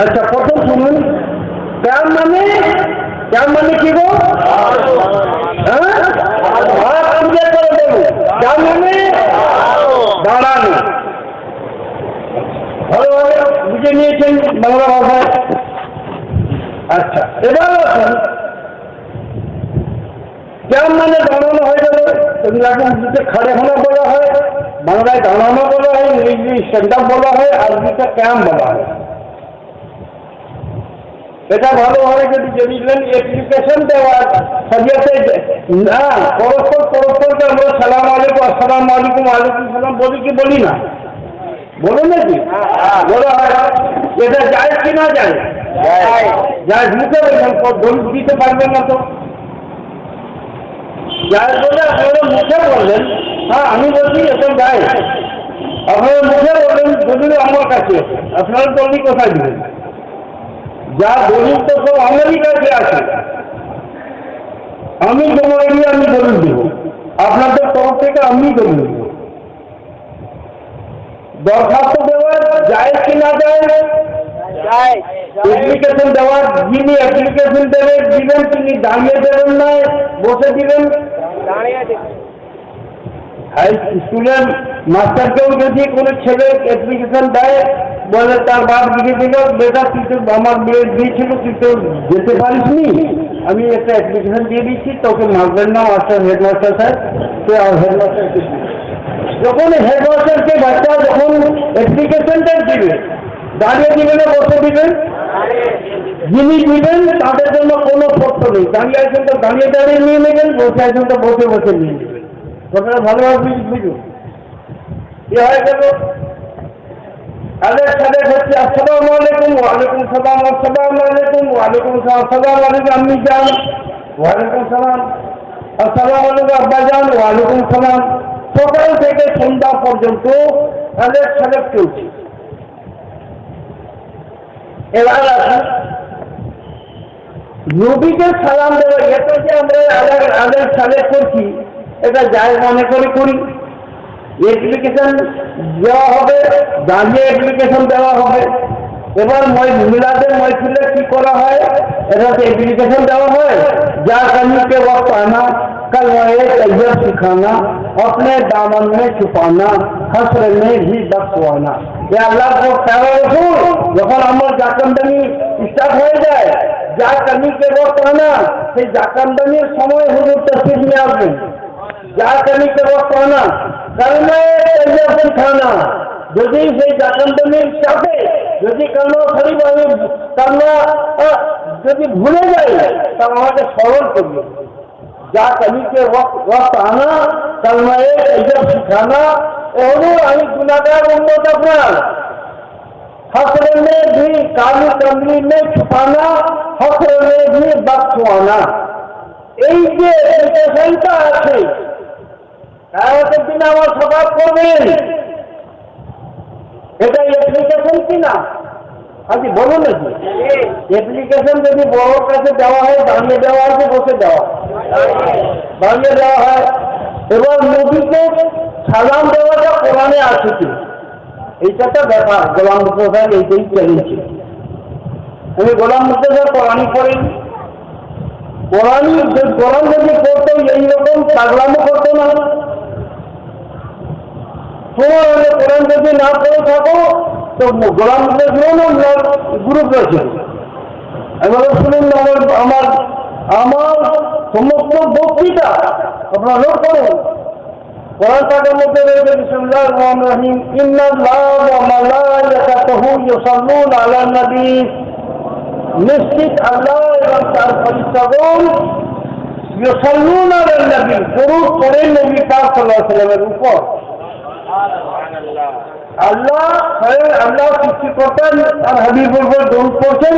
আচ্ছা, প্রথম শুনুন। ক্যাম মানে কি গো? হ্যাঁ, করে দেবো। ক্যাম মানে দাঁড়ানো। ভালোভাবে বুঝে নিয়েছেন বাংলা ভাষায়? আচ্ছা, এবার আসুন, ক্যাম মানে দাঁড়ানো হয়ে গেল। ইংরাজিতে খাড়েখানা বলা হয়, বাংলায় দাঁড়ানো বলা হয়, ইংরেজি স্ট্যান্ড আপ বলা হয়, আরবিতে ক্যাম বলা হয়। এটা ভালোভাবে যদি জেনেছিলেন, অ্যাপ্লিকেশন দেওয়ার সাজিয়াতে না, পরস্পরকে আমরা সালাম আলাইকুম, আসসালামু আলাইকুম, ওয়ালাইকুম সালাম বলি কি বলি না? বলে নাকি বলা হয়? এটা যায় কি না যায়? যায়। বুঝতে পারবেন? দলিল দিতে পারবেন না তো যায় বলে আপনারা মুখে বললেন। হ্যাঁ, আমি বলছি এটা যায়। আপনারা মুখে বললেন দলিল আমার কাছে, আপনারা দলিল কোথায় দিবেন? যা দলিল তো সব আমারই কাছে আছে। আমি জমা দিয়ে আমি দলিল দেব, আপনাদের তরফ থেকে আমি দলিল দেব। দরখাস্ত দেওয়ার যায় কি না যায়? অ্যাপ্লিকেশন দেওয়ার, যিনি অ্যাপ্লিকেশন দিবেন তিনি দাঁড়িয়ে দেবেন না বসে দিবেন? স্কুলের মাস্টারকেও যদি কোনো ছেলে অ্যাপ্লিকেশন দেয়, বলে তার বাপ লিখে দিল, বেটা তুই তো আমার মেয়ে দিয়েছিল, তুই তো যেতে পারিসনি, আমি একটা অ্যাপ্লিকেশন দিয়ে দিচ্ছি, তোকে মাস্টার নাম মাস্টার হেডমাস্টার স্যার, তো হেডমাস্টারকে যখন হেডমাস্টারকে বাচ্চা যখন অ্যাপ্লিকেশনটা দিবে, দাঁড়িয়ে দিবে না বসে দিবেন? যিনি দিবেন তাদের জন্য কোনো পত্র নেই। দাঁড়িয়ে আছেন তো দাঁড়িয়ে দাঁড়িয়ে নিয়ে নেবেন, বসে আছেন তো বসে বসে নিয়ে নেবেন। আপনারা ভালোভাবে বুঝুন। এ হয়ে গেল। আলের সালেক হচ্ছে আসসালামু আলাইকুম, ওয়ালাইকুম সালাম, আসসালামু আলাইকুম, ওয়ালাইকুম সালাম, আসসালামু আলাইকুম আম্মি জান, ওয়ালাইকুম সালাম, আসসালামু আলাইকুম আব্বা জান, ওয়ালাইকুম সালাম। সকাল থেকে সন্ধ্যা পর্যন্ত আলের সালেক চলছে। এবার আসুন, নবীকে সালাম দেওয়া, এটা যে আমরা আলের সালেক করছি, এটা যাই মনে করে করি। অ্যাপ্লিকেশন দেওয়া হবে, দাঁড়িয়ে অ্যাপ্লিকেশন দেওয়া হবে। এবার মিলাদের মহফিলে কি করা হয়? এটাতে অ্যাপ্লিকেশন দেওয়া হয়, যা कमी के वक्त आना, कलमाए तैयब सिखाना, अपने दामन में छुपाना, हस्र में भी बख्शवाना। ये अल्लाह को प्यारा रसूल যখন আমার জাকান্দানি স্টার্ট হয়ে যায়, যা कमी के वक्त आना, সেই জাকান্দানির সময় হুজুর তাফসীর নিয়ে আসবেন। যা कमी के वक्त आना, कलमाए तैयब सिखाना। যদি সেই জাকান্দানির চাপে যদি কালমা শরীফ আমি কালমা যদি ভুলে যাই, তা আমাকে স্মরণ করবে। যা कमी के वक्त आना, कलमाए तैयब सिखाना। হুজুর আমি গুনাহগার উম্মত আপনার, हस्र में भी काली कमली में छुपाना, हस्र में भी बख्शवाना। এই যে এডুকেশনটা আছে, কিয়ামতের দিন আমার সবাব করবেন, এটা অ্যাপ্লিকেশন কিনা? আজকে বলুন নাকি? অ্যাপ্লিকেশন যদি বড়োর কাছে দেওয়া হয়, দাঁড়িয়ে দেওয়া হয়, বসে দেওয়া দাঁড়িয়ে দেওয়া হয়। এবার নবীকে সালাম দেওয়াটা কোরআনে আছে কি? এইটা তো ব্যাপার। গোলাম মুর্তজা এইটাই চ্যালেঞ্জ। আমি গোলাম মুর্তজা কোরআনই পড়িনি। কোরআন যদি পড়তো এইরকম পাগলামো করতো না। তোমার কোরআন যদি না পড়ে থাকো তো গোলাম মুর্তজা গ্রুপ রয়েছে, এবার শুনুন আমার সমস্ত বক্তৃতা আপনারা নোট করুন। কোরআন পাকের মধ্যে রয়েছে বিসমিল্লাহির রহমানির রহিম, ইন্নাল্লাহা ওয়া মালাইকাতাহু ইউসাল্লুনা আলান নবী। নিশ্চিত আল্লাহ এবং তার ফেরেশতাগণ ইউসাল্লুনা আলান নবী, দরুদ পড়েন নবী পাক সাল্লাল্লাহু আলাইহি ওয়াসাল্লামের উপর। আল্লাহ সৃষ্টি করতেন আর হাবিবুর উপর দরুদ পড়ছেন,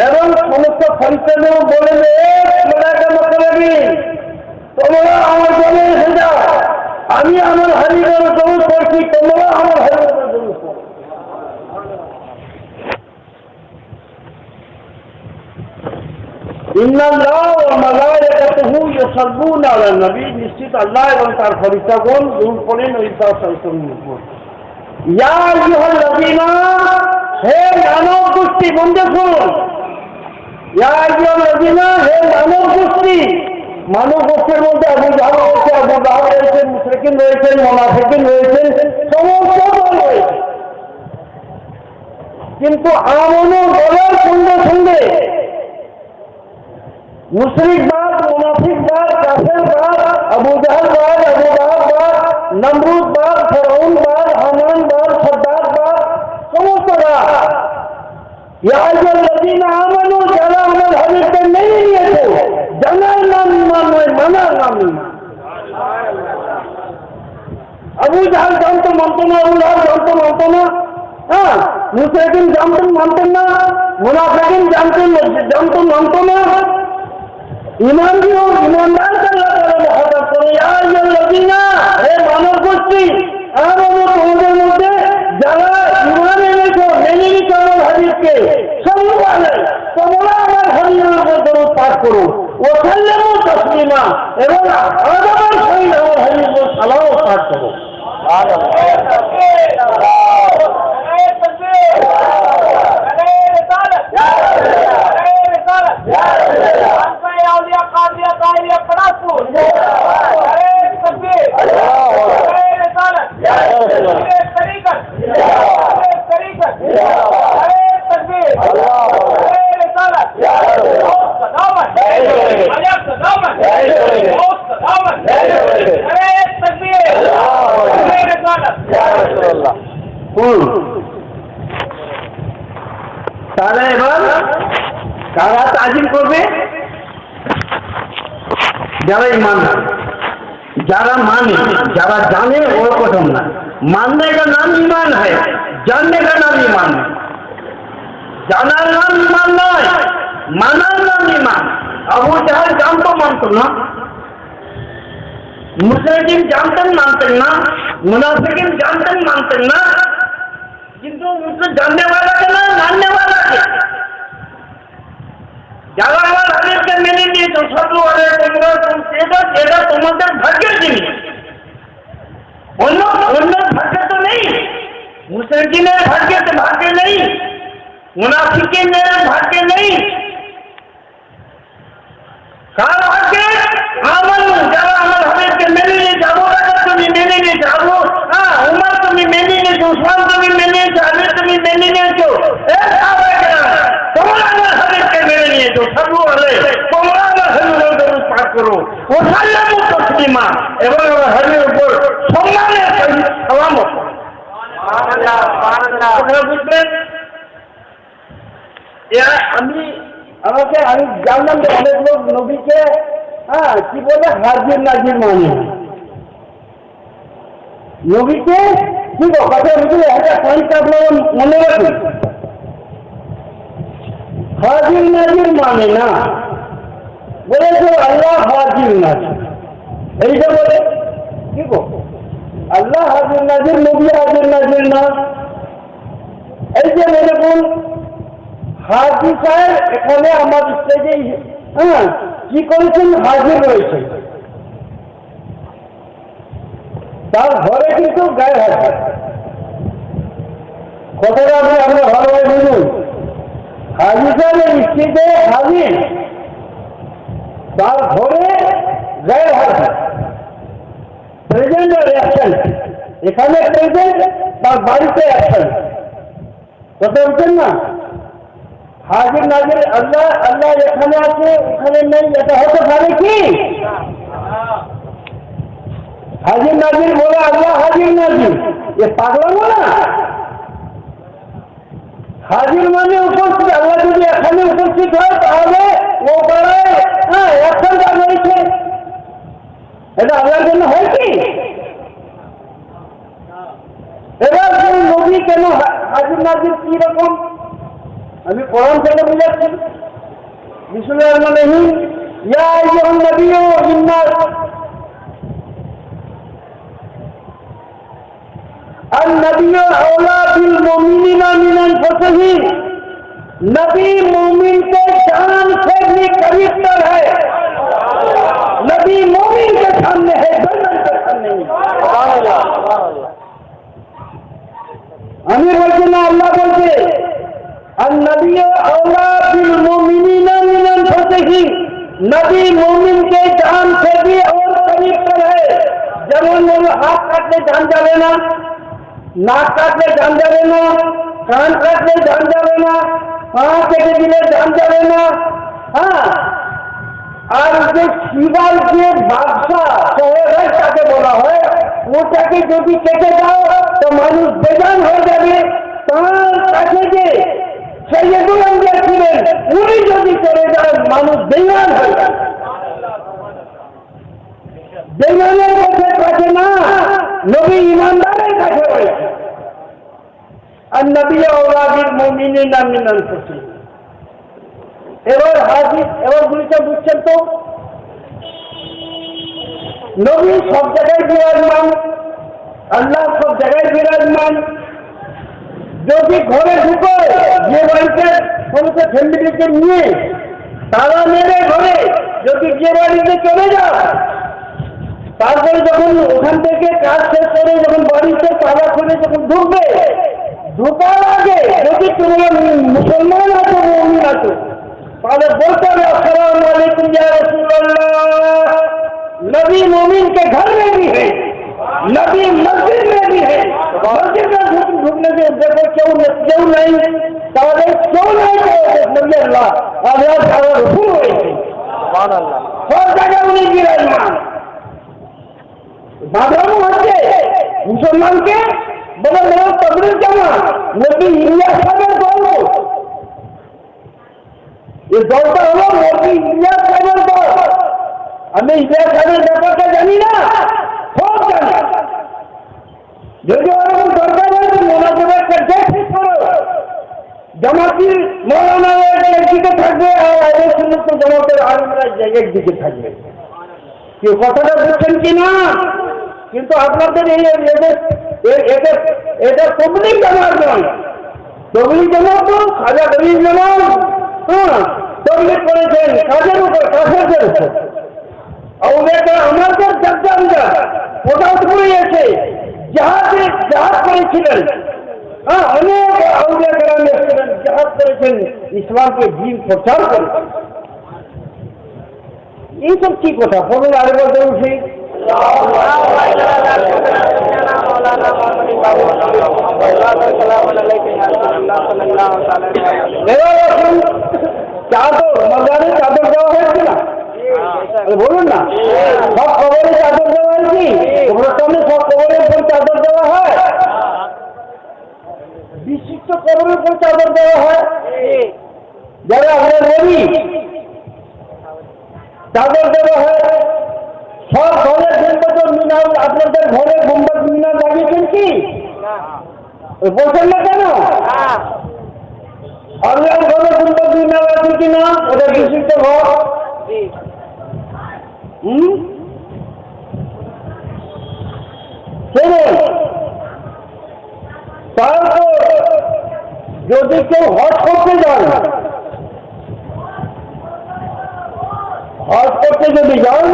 এবং সমস্ত ফেরেশতাগণ বলেন, মালায়েকা মুকররবিন তোমরা আমার জন্য এসে যাও, আমি আমার হাবিবের দরুদ পড়ছি, তোমরা আমার হাবিবের দরুদ পড়ো। ইন্নাল্লাহা ওয়া মালাইকাতাহু ইউসাল্লুনা আলান নবী, নিশ্চিত আল্লাহ এবং তার ফেরেশতাগণ দরুদ পড়েন নবী সাল্লাল্লাহু আলাইহি ওয়াসাল্লামের উপর। ইয়া আইয়ুহাল্লাযীনা, হে গোষ্ঠী বন্ধু শুনুন, হে মানব গোষ্ঠী, মানব গোষ্ঠীর মধ্যে আবু জাহল রয়েছে, আবু লাহাব রয়েছেন, মুশরিকিন রয়েছেন, মুনাফিকিন রয়েছেন, সমস্ত দল রয়েছে। কিন্তু আমানু বলার সঙ্গে সঙ্গে মুশরিকবাদ, মুনাফিকবাদ, কাফেরবাদ, আবু জাহলবাদ, আবু লাহাববাদ, নমরুদবাদ, ফিরআউনবাদ, হামানবাদ, সাদ্দাতবাদ, সমস্ত বাদ, ইয়া আইয়ুহাল্লাযীনা আমানু, যারা আমার হাদিসকে মেনে নিয়েছে, জানার নাম ইমান নয়, মানার নাম ইমান। আবু জাহল জানতো, মানতো না, আবু লাহাব জানতো, মানতো না, হ্যাঁ, মুশরিকিন জানতেন, মানতেন না, মুনাফিকিন জানতেন, মানতো না। ইমান দিও, ইমানদারকে আল্লাহ তাআলা মুখাতাব করে, ইয়া আইয়ুহাল্লাযীনা, হে মানব গোষ্ঠী, আমানু, তোমাদের মধ্যে যারা ইমান এনেছো, মেনে নিছো আমার হাদিসকে, সাল্লু আলাইহি, তোমরা আমার হাদিসের উপর দরুদ পাঠ করো, ওয়া সাল্লিমু তাসলিমা, এবং আদাবের সহিত আমার হাদিসের উপর সালাওয়াত পাঠ করো। তাহলে এবার কারা তাজিম করবে? যারা ইমান, যারা মানে, যারা জানে वो प्रथम ना, मानने का नाम ईमान है, जानने का नाम ईमान है। জানার নাম ইমান নয়, মানার নাম ইমান। আবু জাহল জানতো, মানতো না, মুশরিকিন জানতেন, মানতেন না, মুনাফিকিন জানতেন, মানতেন না, কিন্তু উनको जानने वाला के ना, मानने वाला के। যারা আমার হাদিসকে মেনে নিয়েছো, সাধু আরে তোমরা এটা তোমাদের ভাগ্যের জিনিস, অন্য ভাগ্য তো নেই। মুশরিকিনের ভাগ্যে নেই, মুনাফিকিনের ভাগ্যে নেই। কার ভাগ্যে? আমানু, যারা আমার হাদিসকে মেনে নিয়েছে। আবু বকর তুমি মেনে নিয়েছো, উমর তুমি মেনে নিয়েছো, উসমান তুমি মেনে নিয়েছো, আলী তুমি মেনে নিয়েছো, তোমরা আমার হাদিসকে মেনে নিয়েছো, সাল্লু আলাইহি, তোমরা আমার হাদিসের উপর পাঠ করো, ওয়া সাল্লিমু তাসলিমা, এবং আমার হাদিসের উপর সম্মানের সহিত সালামত। সুবহানাল্লাহ, সুবহানাল্লাহ। বুঝলেন? আমি জানলাম যে অনেক লোক নবীকে কি বলে, হাজির নাজির মানে। নবীকে কি কথা একটা পয়েন্ট আপনারা মনে রাখুন, হাজির নাজির মানে না, বলেছে আল্লাহ হাজির নাজির, এইটা বলে কি গো, আল্লাহ হাজির নাজির, নবী হাজির নাজির না। এই যে মনে করুন হাজি সাহেব এখানে আমার স্টেজে কি করেছেন, হাজির রয়েছে, তার ঘরে কিন্তু গায়ে হাজির। কথাটা আপনি ভালোভাবে বুঝুন, হাজি সাহেবের স্টেজে হাজির, তার ঘরে গায়ে হাজির, প্রেজেন্ট আর অ্যাবসেন্ট। এখানে প্রেজেন্ট, তার বাড়িতে অ্যাবসেন্ট। কথা বলছেন না? হাজির নাজির, আল্লাহ এখানে আছে, ওখানে নেই, এটা হতে পারে কি? হাজির নাজির বলে আল্লাহ হাজির নাজির, এ পাগলামো না? হাজির মানে উপস্থিত। আল্লাহ যদি এখানে উপস্থিত হয় তাহলে ও পাড়ায় অ্যাবসেন্ট রয়েছে, এটা আল্লাহর জন্য হয় কি? এবার সেই নবী কেন হাজির নাজির কি রকম, আমি কোরআন থেকে বুঝাচ্ছি। বিসমিল্লাহির রহমানির রহিম, ইয়া আইয়ুহান নাবিয়্যু ইন্না النبي أولى بالمؤمنين من أنفسهم, नबी मोमिन के जान से भी करीब तर है, नबी मोमिन के सामने है, दुश्मन के सामने नहीं। আমি বলছি না, আল্লাহ বলছে আর নবী नबी औला बिल मोमिनीना मिन अनफुसिहिम, नबी मोमिन के जान से भी और करीब पर है। যেমন বলো হাত কাটলে জান যাবে না, নাক কাটলে জান যাবে না, কান কাটলে জান যাবে না, পা কেটে দিলে জান যাবে না। হ্যাঁ, আর যে শিবাল যে বাদশা শহরের তাকে বলা হয়, ওটাকে যদি কেটে দাও তো মানুষ বেজান হয়ে যাবে। তার কাছে যে সৈয়দুল আম্বিয়া ছিলেন, উনি যদি চলে যান মানুষ বেঈমান হয়ে যাবে। বেঈমানের কাছে না, নবী ইমানদারের কাছে রয়েছে। আর নবী আওলা বিল মুমিনিনা মিন আনফুসিহিম। এবার হাদিস, এবার বুঝতে বুঝছেন তো, নবী সব জায়গায় বিরাজমান, আল্লাহ সব জায়গায় বিরাজমান। যদি ঘরে ঢুকো, যে বাড়িতে সমস্ত ফ্যামিলিকে নিয়ে তারা মেরে ঘরে যদি যে বাড়িতে চলে যাও, তারপরে যখন ওখান থেকে কাজ শেষ করে যখন বাড়িতে তালা খুলে যখন ঢুকবে, ঢুকার আগে যদি তোমরা মুসলমান আছো, মুমিন আছো, তাহলে বলতে হবে अस्सलामु अलैकुम या रसूलल्लाह। नबी मोमिन के घर में भी है, नबी मस्जिद में भी है। मस्जिद में ढूंढने से देखो क्यों नहीं, তাহলে क्यों नहीं नबी अल्लाह रसूल হয়েছে, সব জায়গায় উনি বিরাজমান। বাঁধানো হচ্ছে মুসলমানকে, বলে বলো তবলিগ জামাত, নবী ইলিয়াস সাহেবের দল। এই দলটা হলো নবী ইলিয়াস সাহেবের দল। আমি ইলিয়াস সাহেবের ব্যাপারটা জানি না, সব জানি। যদি ওরকম দরকার হয় তো মোনাজাতের একটা ডেট ঠিক করো, জামাতির মৌলানা একদিকে থাকবে আর আহলে সুন্নাত জামাতের আলেমরা একদিকে থাকবে। কেউ কথাটা বুঝছেন কি না? কিন্তু আপনাদের এটা তবলিগ জামাত নয়। তবলিগ জামাত তো খাজা গরিব জামাত, হ্যাঁ, তবলিগ করেছেন কাজের উপর, কাফেরদের উপর। আউলিয়া আমাদের জাদ্দানরা ওটাও করিয়েছে, জাহাদ করেছিলেন। হ্যাঁ, অনেক আউলিয়া কেরাম এসেছিলেন, জাহাদ করেছেন, ইসলামকে দিন প্রচার করেছেন। এইসব কি কথা বলুন, আরে বলতে উঠি। চাদর মজারে চাদর দেওয়া হয়েছে না, বলুন না, সব খবরে চাদর দেওয়া হয়েছে, প্রথমে সব খবরের উপর চাদর দেওয়া হয়, বিশিষ্ট খবরের উপর চাদর দেওয়া হয়। যারা আপনার নবী চাদর দেওয়া হয়। সব ঘরের গুম্বদ মিনার, আপনাদের ঘরে গুম্বদ মিনার লাগিয়েছেন কি? বলছেন না কেন? আল্লাহর ঘরে গুম্বদ মিনার আছে কিনা? ওটা বিশিষ্ট ঘর। তারপর যদি কেউ হজ করতে যান, হজ করতে যদি যান,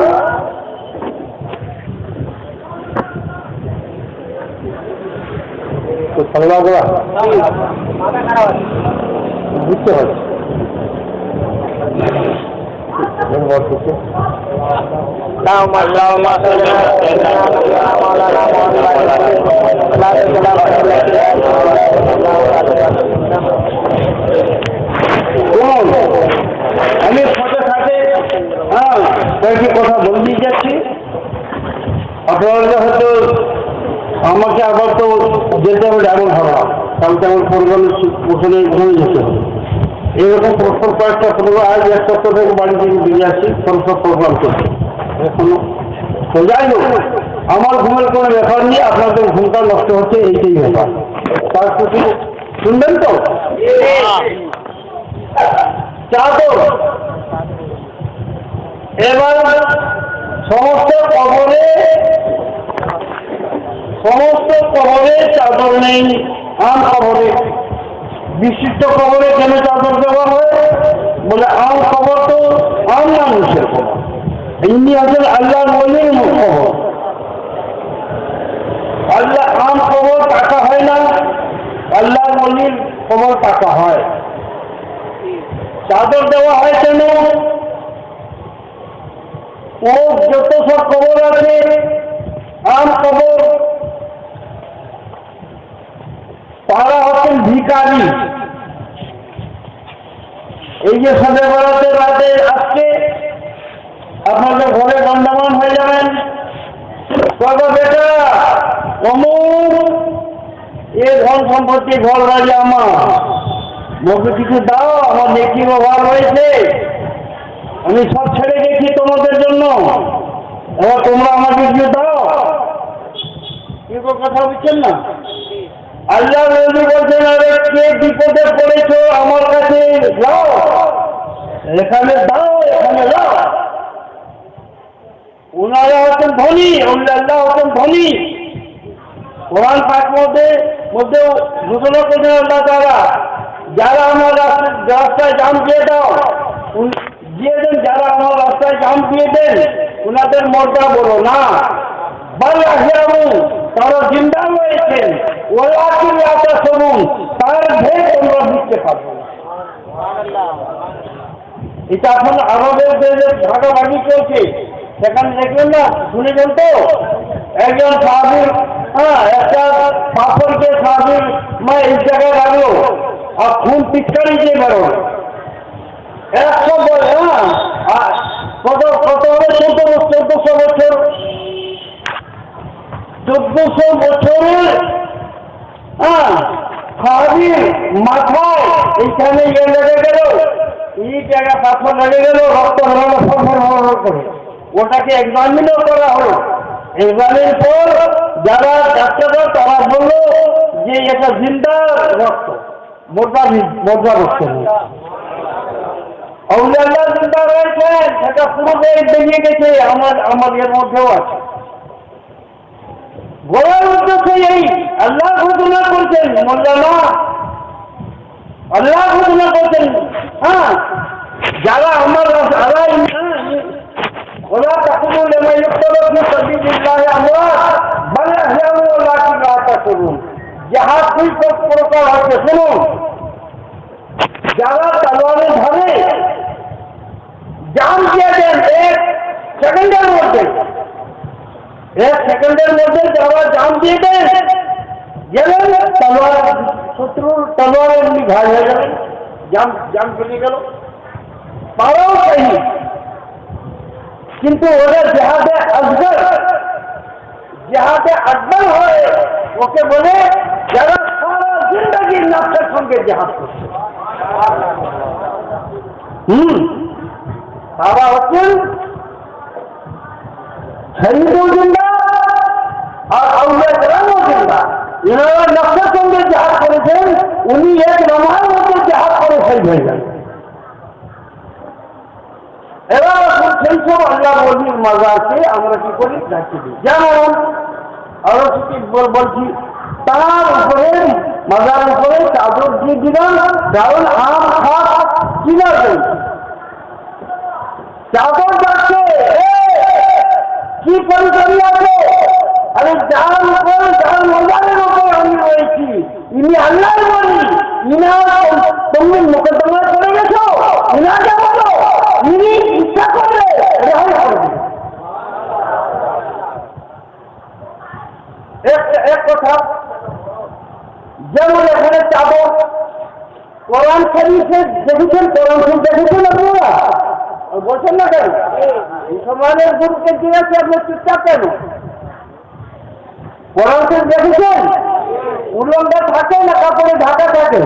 তো সাংলা করা বুঝতে পারছি। আমি সাথে সাথে কয়েকটি কথা বলে দিয়ে যাচ্ছি। আপনারা হয়তো আমাকে আবার তো যেতে হবে এমন হবে না, কালকে আমার প্রোগ্রামের ওখানে যেতে হবে। এরকম পরস্পর কয়েকটা প্রোগ্রাম, আজ এক সপ্তাহ থেকে বাড়ি থেকে বেরিয়ে আসছি, পরস্পর প্রোগ্রাম করছি এখনো। তো যাই হোক, আমার ঘুমের কোনো ব্যাপার নেই, আপনাদের ঘুমটা নষ্ট হচ্ছে, এইটাই ব্যাপার। তার কিছু শুনবেন তো? চাদর এবার সমস্ত কবরে চাদর নেই, আম কবরে, বিশিষ্ট কবরে কেন চাদর দেওয়া হয়? বলে আম কবর তো আম মানুষের কবর, এমনি আছেন আল্লাহর ওলির কবর। আল্লাহ আম কবর টাকা হয় না, আল্লাহর ওলির কবর টাকা হয়। চাদর দেওয়া হয় কেন? ও যত সব কবর আছে, আম কবর, তারা হচ্ছেন ভিখারি। এই যে সবে বেড়াতে রাতে আজকে আপনাদের ঘরে গন্ডামান হয়ে যাবেন, তবে বেটা অমুক এ ধন সম্পত্তি ঘর বাড়ি আমার, মুখে কিছু দাও, আমার নেকির অভাব রয়েছে, আমি সব ছেড়ে গেছি তোমাদের জন্য, এবার তোমরা আমাকে কিছু দাও। কি কথা বুঝছেন না? আল্লাহ নবী বলছেন, আরে কে বিপদে পড়েছো আমার কাছে যাও, এখানে দাও, এখানে যাও। ওনারা হচ্ছেন ধনী, আল্লাহ হচ্ছেন ধনী। কোরআন পাক মধ্যেও ঘোষণা করেছেন আল্লাহ তাআলা, যারা আমার রাস্তায় জাম দিয়ে দাও দিয়ে দেন, যারা আমার রাস্তায় জাম দিয়ে দেন ওনাদের মর্যাদা বলো না, তারা জিন্দা রয়েছেন, ওরা শুনুন, তার ভেদ তোমরা বুঝতে পারবো না। এটা এখন আরবের দেশে ভাগাভাগি চলছে, সেখানে দেখলেন না, শুনেছেন তো, একজন সাহাবীর একটা পাথরকে সাহাবীর এই জায়গায় লাগলো আর খুন পিচকারি দিয়ে বেরো 100 বলে, কত কত হবে? 1400 বছর, 1400 বছরের সাহাবীর মাথায় এইখানে ইয়ে লেগে গেল, ইট একটা পাথর লেগে গেল, রক্ত হলো ফরফর করে, ওটাকে এক্সামিনও করা হলো। এক্সামিন পর যারা ডাক্তাররা তারা বললো যে এটা জিন্দা রক্ত, মোটা রক্ত নেই, আল্লাহ জিন্দা রয়েছেন, সেটা পুরো বেরিয়ে গেছে, আমার এর মধ্যেও আছে। বলার উদ্দেশ্য এই, আল্লাহ ঘোষণা করছেন, মোল্লামা আল্লাহ ঘোষণা করছেন, যারা আমার ওরা তখনও লেমা ইউক্তরফি সাবিলিল্লাহি আমওয়াত বাল আহয়াউ ওয়ালাকিন লা তাশউরুন। যাহার দুই প্রকার আছে, শুনুন, যারা তলোয়ারের ধারে জান দিয়ে দেন 1 সেকেন্ডের মধ্যে, 1 সেকেন্ডের মধ্যে যারা জান দিয়ে দেন গেলেন, শত্রুর তলোয়ারে এমনি ঘায় হয়ে গেলেন, জান চলে গেল, পাওয়াও চাই। কিন্তু ওদের জেহাদে আকবর হয়, ওকে বলে যারা সারা জিন্দগি নফসের সঙ্গে জেহাদ করছে। তারা হচ্ছেন শহীদও জিন্দা আর আউলিয়া কেরামও জিন্দা। এনারা নফসের সঙ্গে জেহাদ করেছেন, উনি 1 লম্হার মধ্যে জেহাদ করে শহীদ হয়ে যান। এবার সেই সব আল্লাহ নবীর মাজারকে আমরা কি করি? রাখি দিই। যেমন আরো কি বলছি, তার উপরে মাজার উপরে চাদর দিয়ে দিলাম, কারণ আম খাস কিনার জন্য চাদর যাচ্ছে, কি পরিচয় আছে? আরে যার উপর, যার মাজারের উপর আমি রয়েছি, ইনি আল্লাহর বলি, ইনা তুমি মোকদ্দমা করে গেছো, ইনাকে বলো, ইনি ইচ্ছা করলে রেহাই করবে। এক কথা, যেমন এখানে চাদর, কোরআন শরীফে দেখেছেন, কোরআন শরীফ দেখেছেন আপনারা? বলছেন না কেন? মুসলমানের গুরুকে জিজ্ঞাসা, আপনি চুপচাপ কেন? কোরআন শরীফ দেখেছেন? উলঙ্গা থাকে না কাপড়ে ঢাকা থাকে?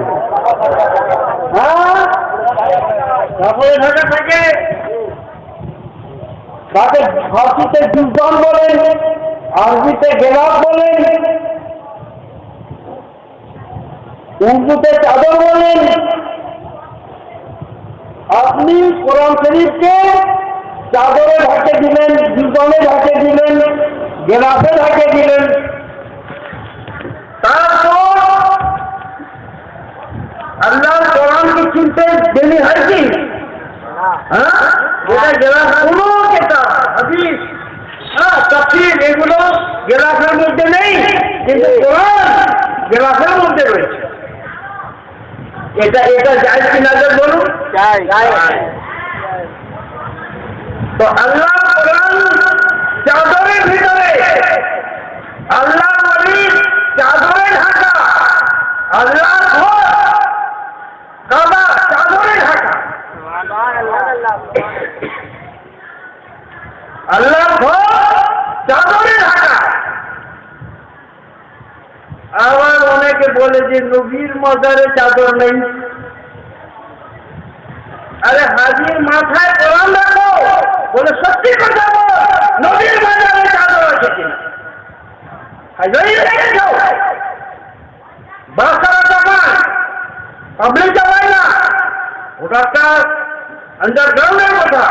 কাপড়ে ঢাকা থাকে। তাকে ফার্সিতে জুজদান বলেন, আরবিতে গেলাপ বলেন, উর্দুতে চাদর বলেন। আপনি কোরআন শরীফকে চাদরে ঢাকে দিলেন, জুজদানে ঢাকে দিলেন, গেলাপে ঢাকে দিলেন, তারপর আল্লাহর কোরআনকে চিনতে দেরি হয় কি? এটা গেলাস কোনো কেতাব, হাদিস, তাফসীর, এগুলো গেলাসের মধ্যে নেই, কিন্তু কোরআন গেলাসের মধ্যে রয়েছে। এটা এটা জায়েজ কিনা বলুন? তো আল্লাহ কোরআন চাদরের ভিতরে, আল্লাহ নবীর চাদরে ঢাকা, আল্লাহ কাবা চাদরে ঢাকা, আল্লাহ চাদরে ঢাকা। আবার অনেকে বলে যে নবীর মাজারে চাদর নেই। আরে হাজির মাথায় কোরআন রাখো, বলে সত্যি কথা বল, নবীর মাজারে চাদর আছে কিনা? বাচ্চারা চাপান, পাবলিক চাপায় না, ওটা একটা আন্ডারগ্রাউন্ডের কথা।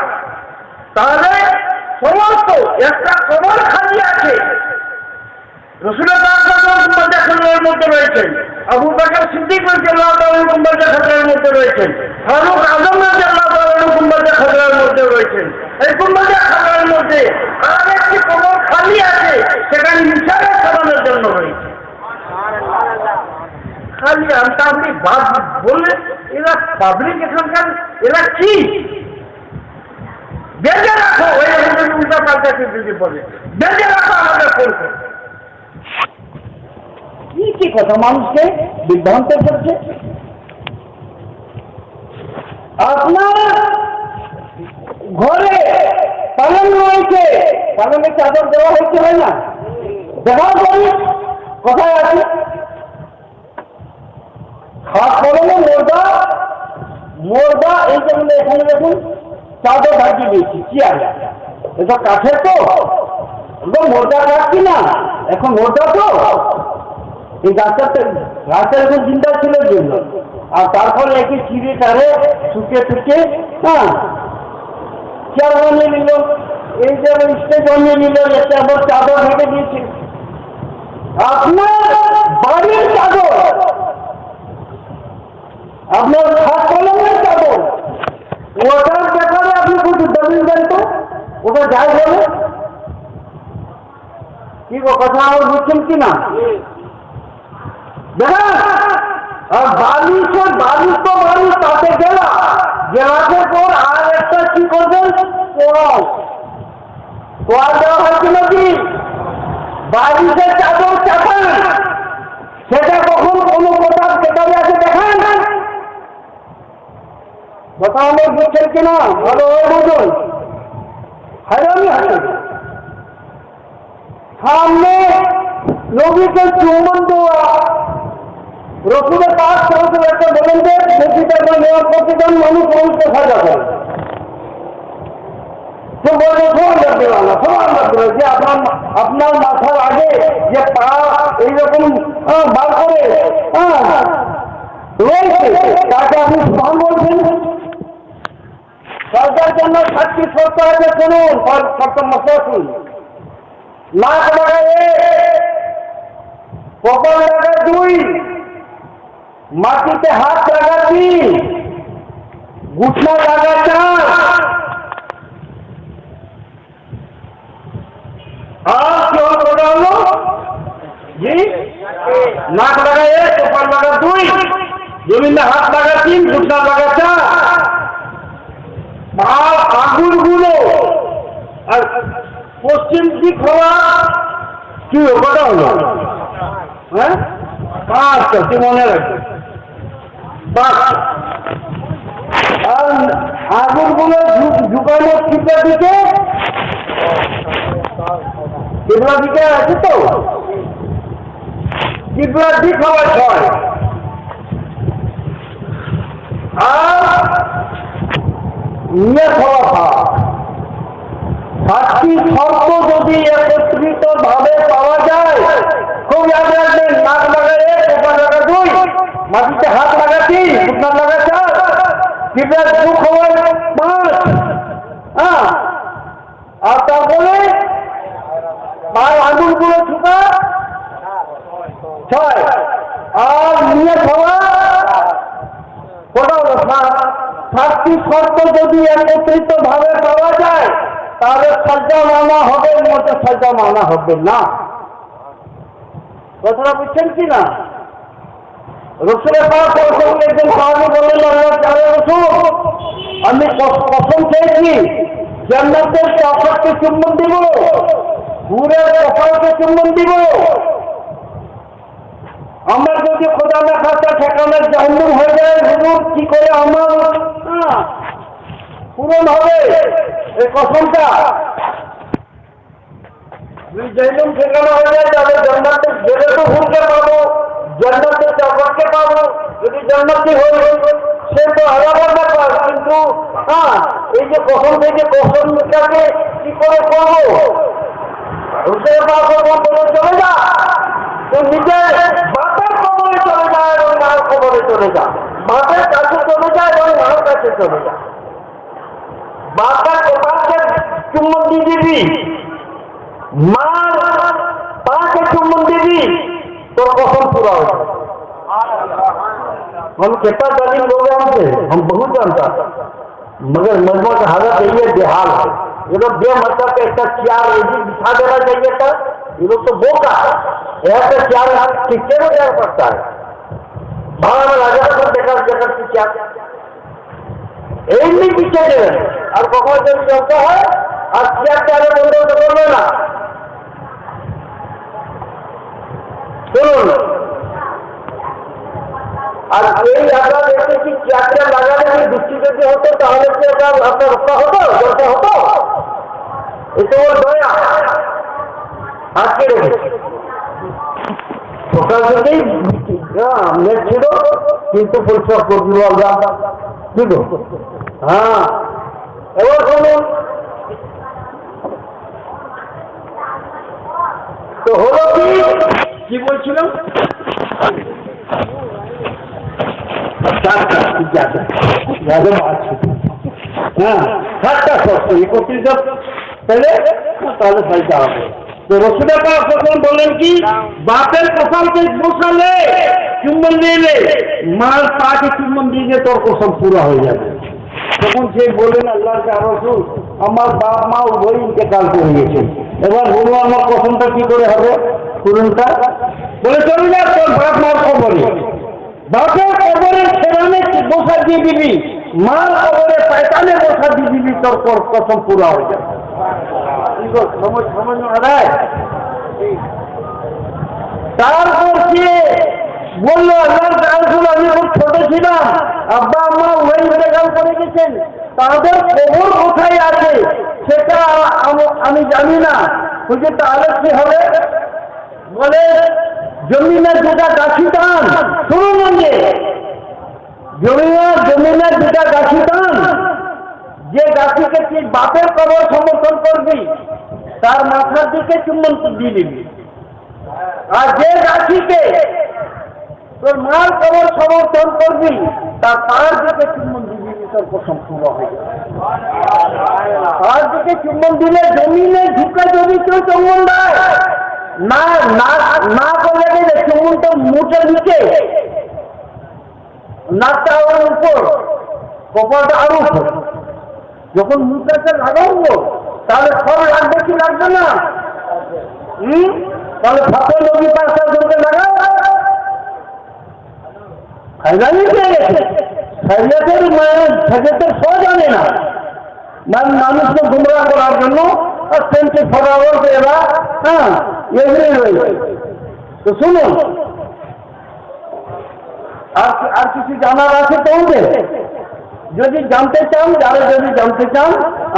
তাহলে সমস্ত একটা কবর খালি আছে। রসুলের মধ্যে রয়েছেন, আবু বকর সিদ্দিক রাদিয়াল্লাহু তাআলার মধ্যে রয়েছেন, ফারুক আযম রাদিয়াল্লাহু তাআলার মধ্যে রয়েছেন। এই গুম্বাদে খালের মধ্যে আর একটি কবর খালি আছে, সেখানে মিশারে সালামের জন্য রয়েছে। খালি আপনি বললে এরা পাবলিক এখানকার, এরা কি বেঁধে রাখো, ওই উল্টা পাল্টা যদি বলে বেঁধে রাখো আমাদের ফোনকে। কি কথা মানুষকে বিভ্রান্ত করছে। আপনার ঘরে পালন রয়েছে, পালনে চাদর দেওয়া হয়েছে, হয় না? দেওয়া করি কোথায় আছে? খাট পালনে মোর্দা, মোর্দা এই জন্য এখানে দেখুন চাদর ঢাকি দিয়েছি। কি আছে এটা? কাঠের তো, মোর্দা কাঠ কিনা, এখন মোর্দা তো এই গাছটা এখন চিন্তা ছিল জন্য, আর তারপরে একে চিড়ে টারে শুকে টুকে চেয়ার বানিয়ে নিল, এই যে স্টেজ বানিয়ে নিল, এতে আবার চাদর ঢেকে দিয়েছে। আপনার বাড়ির চাদর, আপনার খাট কলমের চাদর, ওটার ব্যাপারে আপনি কিছু দলিল দেন তো, ওটা যাই বলে কি কথা আমার বুঝছেন কিনা? দেখেন, আর বালিশ তো বালিশ তাতে গেলা, গেলাতে পর আর একটা কি করবেন, তোয়াল দেওয়া হয়েছে নাকি? বালিশের চাদর চাপান, সেটা কখন কোনো কোথাও কেটারে আছে দেখেন। কথা আমার বুঝছেন কিনা? ভালো হয়ে বুঝুন। হারামি আছে সামনে নবীকে চুম্বন দেওয়া, রসুলের কাজ করেছে একটা বলেন যে মসজিদের নেওয়ার প্রতিদিন মানুষ মানুষকে সাজা করে। তো বলবে সোয়ান্দার দেওয়া না, সোয়ান্দার দেওয়া যে আপনার মাথার আগে যে পা এইরকম বার করে রয়েছে, তাকে আপনি সোহান বলছেন। সরকার জন্য 7টি শর্ত আছে, শুনুন শর্ত মশলা শুনুন। নাক লাগায় 1, কপাল লাগায় 2, মাটিতে হাত লাগা 3, ঘুটনা লাগা 4, আর কেউ ওটা হলো জি নাক লাগা 1, কপাল লাগা 2, জমিনে হাত লাগা 3, ঘুটনা লাগা 4, আর আঙুলগুলো আর পশ্চিম দিক হওয়া কি ওটা হলো? হ্যাঁ 5টা, কি মনে রাখবে? 5। আর আঙুলগুলো ঝুঁকানো কিবলা দিকে, কিবলা দিকে আছে তো, কিবলার দিক হওয়া 6। আর নিয়ে হওয়া 7টি শর্ত যদি একত্রিত ভাবে পাওয়া যায়, খুব ইয়াদ রাখবেন। নাক লাগা 1, কপাল লাগা 2, মাটিতে হাত লাগা 3, ঘুটনা লাগা 4, কিবলার মুখ হওয়া 5, আর তারপরে পায়ের আঙুলগুলো ঝুঁকা 6, আর নিয়ে হওয়া কটা হলো 7। 7টি শর্ত যদি একত্রিত ভাবে পাওয়া যায়, তাহলে সাজা মানা হবে, মতো সাজা মানা হবে না। কথাটা বুঝছেন কি না? রসুলের পাওয়ার সঙ্গে একজন সাহাবী বললেন, আরে রসুল, আমি কসম খেয়েছি জান্নাতের চৌকাটকে চুম্বন দিব, হুরের কপালকে চুম্বন দিব, আমার যদি খোদা না খাতা ঠেকানোর জাহান্নাম হয়ে যায়, হুজুর কি করে আমার পূরণ হবে এই কসমটা? যদি জাহান্নাম ঠেকানো হয়ে যায় তাহলে জান্নাতের গেলে তো হুরকে পাবো, জান্নাতের চৌকাটকে পাবো, যদি জান্নাতি হই সে তো আলাদা ব্যাপার। কিন্তু এই যে কসম থেকে কসমটাকে কি করে করবো? হুসেন বলে চলে যা, তো নিজের বাপের কবরে চলে যায় এবং মার কবরে চলে যা, বাপের কাছে চলে যায় এবং মার কাছে চলে যা, বাপের কপালকে চুম্বন দিয়ে দিবি, मार पाँच चुम्बन देवी तो कसम पूरा हो। हम कितना तालीम लोग हैं हमसे, हम बहुत जानता, मगर मजमा का हालत यही है, बेहाल है। ये लोग बेमतलब का एक चार बिछा देना चाहिए था, ये लोग तो बोका ऐसे चार कितने में जा सकता है, भाड़ा में लगा तो देखा जगत की क्या नहीं पीछे दे और कखो जब चलता है और क्या चारे बंदे तो बोलो ना শুনুন। আর এই আমরা দেখতেছি চেয়ারটা লাগালে যদি বৃষ্টি যদি হতো তাহলে কি এটা আপনার রক্ষা হতো, দরকার হতো? এটা ওর দয়া আজকে রেখেছে সকাল থেকেই মেঘ ছিল কিন্তু পরিষ্কার করে দিল আমরা, ঠিক? হ্যাঁ, এবার শুনুন তো হলো কি বলছিলাম, হ্যাঁ 7টা শর্ত একত্রিত পেলে তাহলে ফাইদা হবে। তো রসুলের পাক বললেন কি, বাপের কপালকে বসালে চুম্বন দিলে, মার পাকে চুম্বন দিলে তোর কসম পুরো হয়ে যাবে। তখন সে বললেন, আল্লাহ রসুল আমার বাপ মা উভয় ইন্তেকাল করে গেছে, এবার বলবো আমার কসমটা কি করে হবে পূরণটা? বলে চলে যা তোর বাপ মার কবরে, বাপের কবরে সেরামে বসা দিয়ে দিবি, মার কবরে পায়তানে বসা দিয়ে দিবি, তোর কসম পুরা হয়ে যাবে। তারপর সে বললো, আল্লাহ রাসূল আমি খুব ছোট ছিলাম, আব্বা আম্মা উভয় ইন্তেকাল করে গেছেন, তাদের কবর কোথায় আছে সেটা আমি জানি না, বুঝে তাহলে কি হবে? বলে জমিনের যেটা গাছি টান, শুনুন যে জমিনের যেটা গাছি টান, যে গাছিকে তুই বাপের কবর সমর্থন করবি তার মাথার দিকে চুম্বন দিয়ে দিবি, আর যে গাছিকে তোর মার কবর সমর্থন করবি তার পায়ের দিকে চুম্বন দিবি, তোর কসম পুরো হয়ে যাবে। পায়ের দিকে চুম্বন দিলে জমিনে ঢুকে যদি কেউ চুম্বন দেয় না না করে দিলে চুম্বনটা মুখে নিচে, নাকটা ওর উপর, কপালটা আরো উপর, যখন মুখটাকে লাগাবো তাহলে সব লাগবে কি লাগবে না? তাহলে ফাঁকা নদী পাশে ধরতে লাগাও, ফায়দানি পেয়ে গেছে। শরীয়তের শরীয়তের সব জানে না, মানুষকে গুমরাহ করার জন্য 24 আওয়ার্স এরা এগিয়ে রয়েছে। তো শুনুন, আর কিছু জানার আছে তোমাদের? যদি জানতে চান, যারা যদি জানতে চান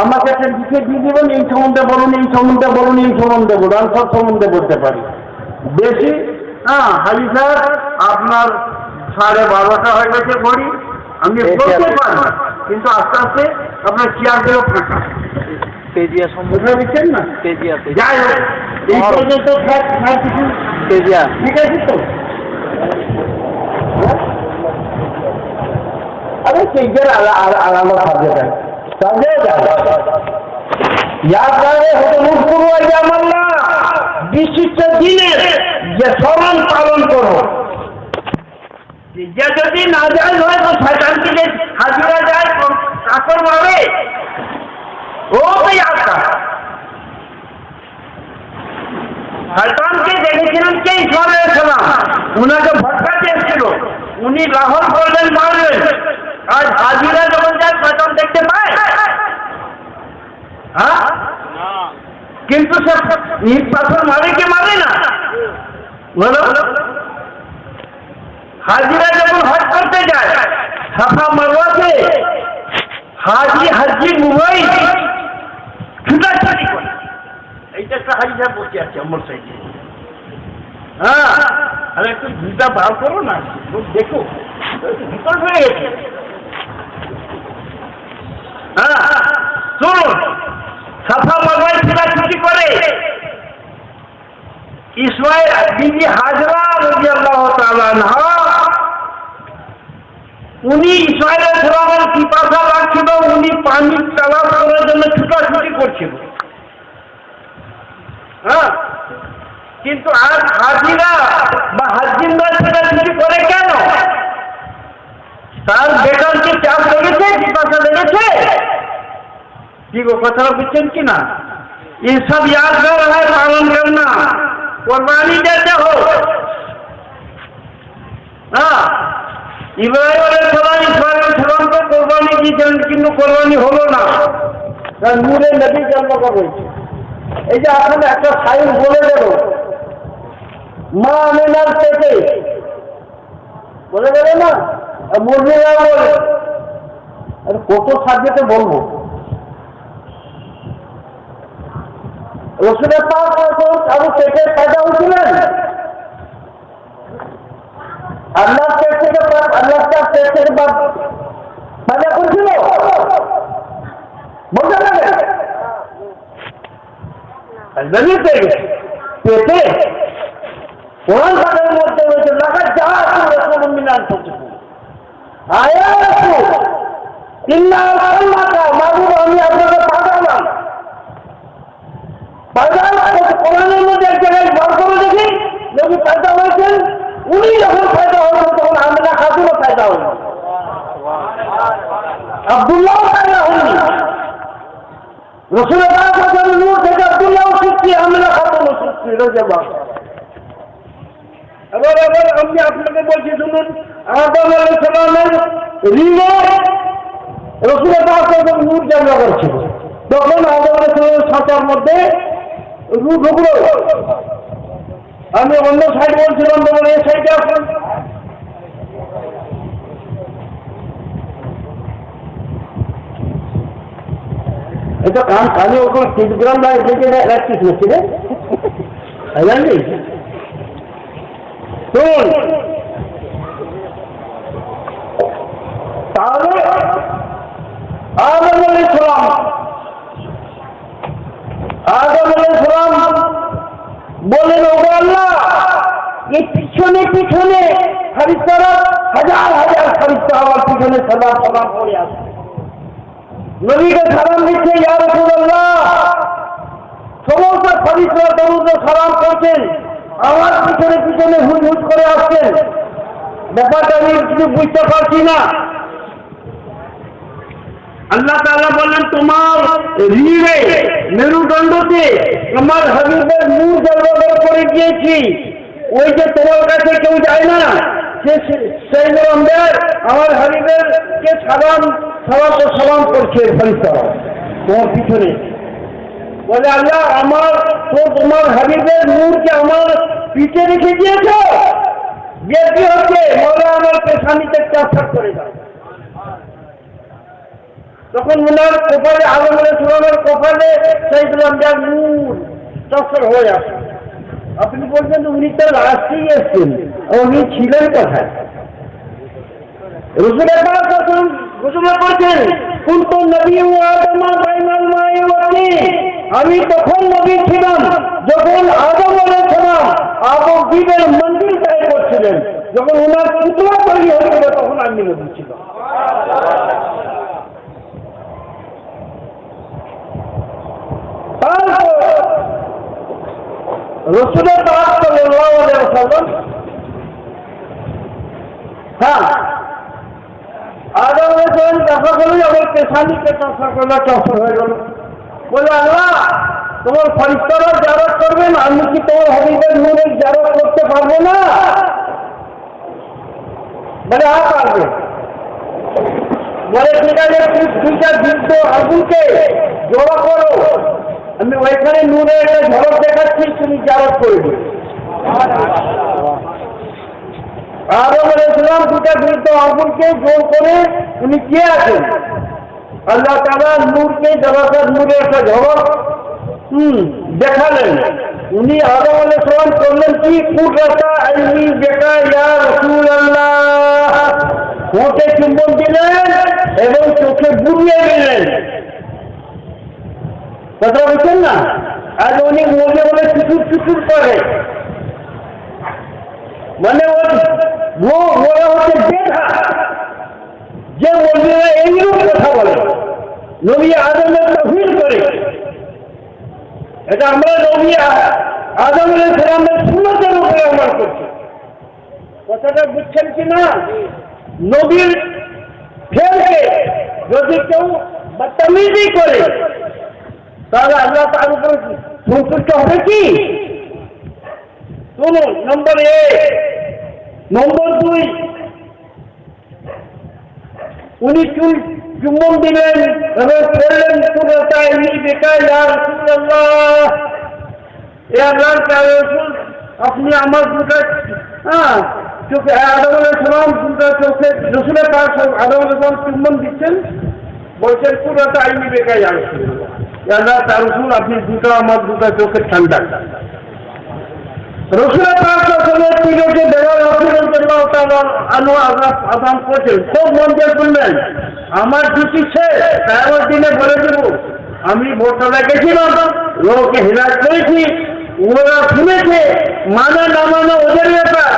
আমাকে একটা লিখে দিয়ে দেবেন, এই সম্বন্ধে বলুন, এই সম্বন্ধে বলুন, এই সম্বন্ধে বলুন, আমি সব সম্বন্ধে বলতে পারি। বেশি হাজি স্যার আপনার 12:30 হয়ে গেছে ঘড়ি, আমি বলতে পারি, কিন্তু আস্তে আস্তে আপনার চেয়ারগুলো ফাঁকা তেজিয়া সম্বোধন দিচ্ছেন না, তেজিয়া যাই হোক এই পর্যন্ত কিছু তেজিয়া ঠিক আছে তো। अरे चीजें आराम साबजेक्ट है, सब्जेक्ट याद रहे হুজুর পুরো বিশিষ্ট দিনের যে সমান পালন করো, যে যদি না যায় হয় তো শয়তান থেকে হাজিরা যায় কাকর মারে, ও তো याद था শয়তানকে দেখেছিলেন কে ঈসা আলাইহিস সালাম, উনাকে ভটকাতে এসেছিল, উনি লাহোর করলেন মারলেন, আর হাজিরা যখন যায় শয়তান দেখতে পায়? হ্যাঁ, কিন্তু সে ইট পাথর মারে কি মারে না? বলো, হাজিরা যখন হজ করতে যায় সাফা মারওয়াতে হাজি মুবাই ছুটাছুটি করে। এইটা একটা হাজি সাহেব বসে আছে আমার সাইডে। হ্যাঁ, আরে একটু ভিড়টা বার করো না, দেখো বিকল্প হয়ে গেছে। হ্যাঁ শুনুন, সাফা মারওয়ায় ছুটাছুটি করে ইসমাইল বিবি হাজরা রাদিয়াল্লাহু তাআলা আনহা, উনি ইসমাইলের সালামের পিপাসা লাগছিল, উনি পানি তালাশ করার জন্য ছুটাছুটি করছিল। হ্যাঁ, কিন্তু আজ হাজিরা বা হাজিনরা ছুটাছুটি করে কেন? তার বেকারকে চাপ লেগেছে, পিপাসা লেগেছে। কি গো, কথা বুঝছেন কি না? ये सब याद कर रहा है, पालन करना, कुर्बानी देते हो। हाँ, इब्राहिम अलैहिस्सलाम को कुर्बानी की, কিন্তু কুরবানি হলো না, কারণ নূরে নবী জন্ম করেছে। এই যে আপনাদের একটা সাইন বলে দেব, মা আমিনার পেটে বলে দেবে না, মুরগিরা বলে, আর কত সাবজেক্টে বলবো। রসুলের পাক আবু পেটে পয়দা হয়েছিলেন, আল্লাহ পেট থেকে আল্লাহ তার পেট থেকে পয়দা করেছিল, বলতে পারবে পেটে কোরআন পাকের মধ্যে হয়েছে লাগা যা রসুল মিলান করছে আয়া রসুল ইন্না আল্লাহকা মাহবুব, আমি আপনাকে পাঠালাম। কোরআনের মধ্যে এক জায়গায় বার করে দেখি, নবী ফায়দা হয়েছেন, উনি যখন ফায়দা হয়েছেন তখন আমিনা খাতুনও ফায়দা হল, আব্দুল্লাহ ফায়দা হয়নি। রসুলের নূর থেকে আব্দুল্লাহ সৃষ্টি, আমিনা খাতুনও সৃষ্টি। এবার আমি আপনাকে বলছি, শুনুন, আদম আলাইহিস সালামের রিলে রসুলের নূর জন্ম করছিল, তখন আদম আলাইহিস সালামের ছাঁচার মধ্যে রূপ ঢুকলো। আমি অন্য সাইড বলছিলাম, তখন এই সাইডে আসলাম। এটা কান কানে ওখানে চিত্রগ্রাম রাখছিস নাকি রে, জানলি? শুন, তাহলে আদম আলাইহিস সালাম বলেন, ওগো আল্লাহ, এই পিছনে পিছনে ফেরেশতারা হাজার হাজার ফেরেশতা আমার পিছনে সালাম করে আসে, নবীকে সালাম দিচ্ছে, ইয়া রাসূলুল্লাহ। সমস্ত ফেরেশতারা দরুদ সালাম করছেন, আমার পিছনে পিছনে হুট করে আসছেন। ব্যাপারটা আমি কিছু বুঝতে পারছি না। আল্লাহ তাআলা বললেন, তোমার রিড়ে মেরুদণ্ডতে আমার হাবিবের নূর জলজল করে দিয়েছি, ওই যে তোমার কাছে কেউ যায় না, সেই নূর আমার হাবিবের কে সালাম করছে ফেরেশতারা তোমার পিছনে। বলে, আল্লাহ, আমার তো তোমার হাবিবের নূরকে আমার পিঠে রেখে দিয়েছ, কি হচ্ছে? বলে, আমার পেছানিতে চাষার করে দাও। তখন ওনার কপালে, আদম আলাইহিস সালামের কপালে সাইয়েদুল আম্বিয়া নূর চাষার হয়ে আসে। আপনি বলছেন উনি তো লাস্টেই এসছেন, উনি ছিলেন কোথায়? রসুলের ঘোষণা করছেন, কুনতু নবিয়্যুন আদমা বাইনাল মাই ওয়া তিন, আমি তখন নবী ছিলাম যখন আদম আলাইহিস সালাম আবুবকরের মন্দির তৈরি করছিলেন, যখন ওনার পুতলা তৈরি হয়েছিল তখন আমি নবী ছিলাম। রসুলের পাক সাল্লাল্লাহু আলাইহি ওয়াসাল্লাম, হ্যাঁ, আদম আলাইহিস সালাম দেখা করলে আমার পেছানিকে চাষা করলে চাষা হয়ে গেল। বলে, আল্লাহ, তোমার ফেরেশতারা জিয়ারত করবেন, আমি কি তোমার হাবিবের নূরের জিয়ারত করতে পারবো না? বলে পারবে। বলে ঠিক আছে, দুইটা বৃদ্ধ আগুনকে জড়ো করো, আমি ওইখানে নূরের একটা ঝলক দেখাচ্ছি, তুমি জারত করবে। আদম আলাইহিসসালাম দুটা বৃদ্ধ আগুনকে জোর করে উনি কে আছেন, আল্লাহ তাআলা নূরকে জগতের নূরের একটা ঝলক দেখালেন। উনি আদম আলাইহিসসালাম করলেন কি, কুদরতা আইনি বেকা ইয়া রাসূলুল্লাহ, ঠোঁটে চুম্বন দিলেন এবং চোখে বুলিয়ে দিলেন। কথা বলছেন না? আজ উনি মনে মনে চুচুর চুচুর করে, মানে ওরা হচ্ছে বেঠা, যে মন্দিরা এইরকম কথা বলে, নবী আদমের তাফসীর করে। এটা আমরা নবী আদম আলাইহিস সালামের সুন্নতের উপরে আমল করছি। কথাটা বুঝছেন কি না? নবীর ফেলকে যদি কেউ বদতমিজি করে তাহলে আল্লাহ তার উপরে সন্তুষ্ট হবে কি? শুনুন, নম্বর 1। নম্বর 2, উনি চুম্বন দিলেন এবং বললেন কুদরতা আইনি বেকা ইয়া রাসূলুল্লাহ, এ আল্লাহর রাসূল, আপনি আমার দুটো চোখে, আদম আলাইহিস সালাম দুটো চোখে রসুলের পাক আদম আলাইহিস সালাম চুম্বন দিচ্ছেন, বলছেন কুদরতা আইনি বেকা ইয়া রাসূলুল্লাহ, আল্লাহ তার রাসূল, আপনি দুটো আমার দুটো চোখের ঠান্ডা। রসুলের পাক সাল্লাল্লাহু আলাইহি ওয়াসাল্লাম দেওয়ার রাসূলুল্লাহ তাআলা আযান করেছেন, খুব মন দিয়ে শুনবেন। আমার দুটি ছেলে কিয়ামত দিনে বলে দেব, আমি ভোটটা গেছিলাম, লোককে হিদায়াত করেছি, ওরা শুনেছে, মানে না মানে ওদের ব্যাপার।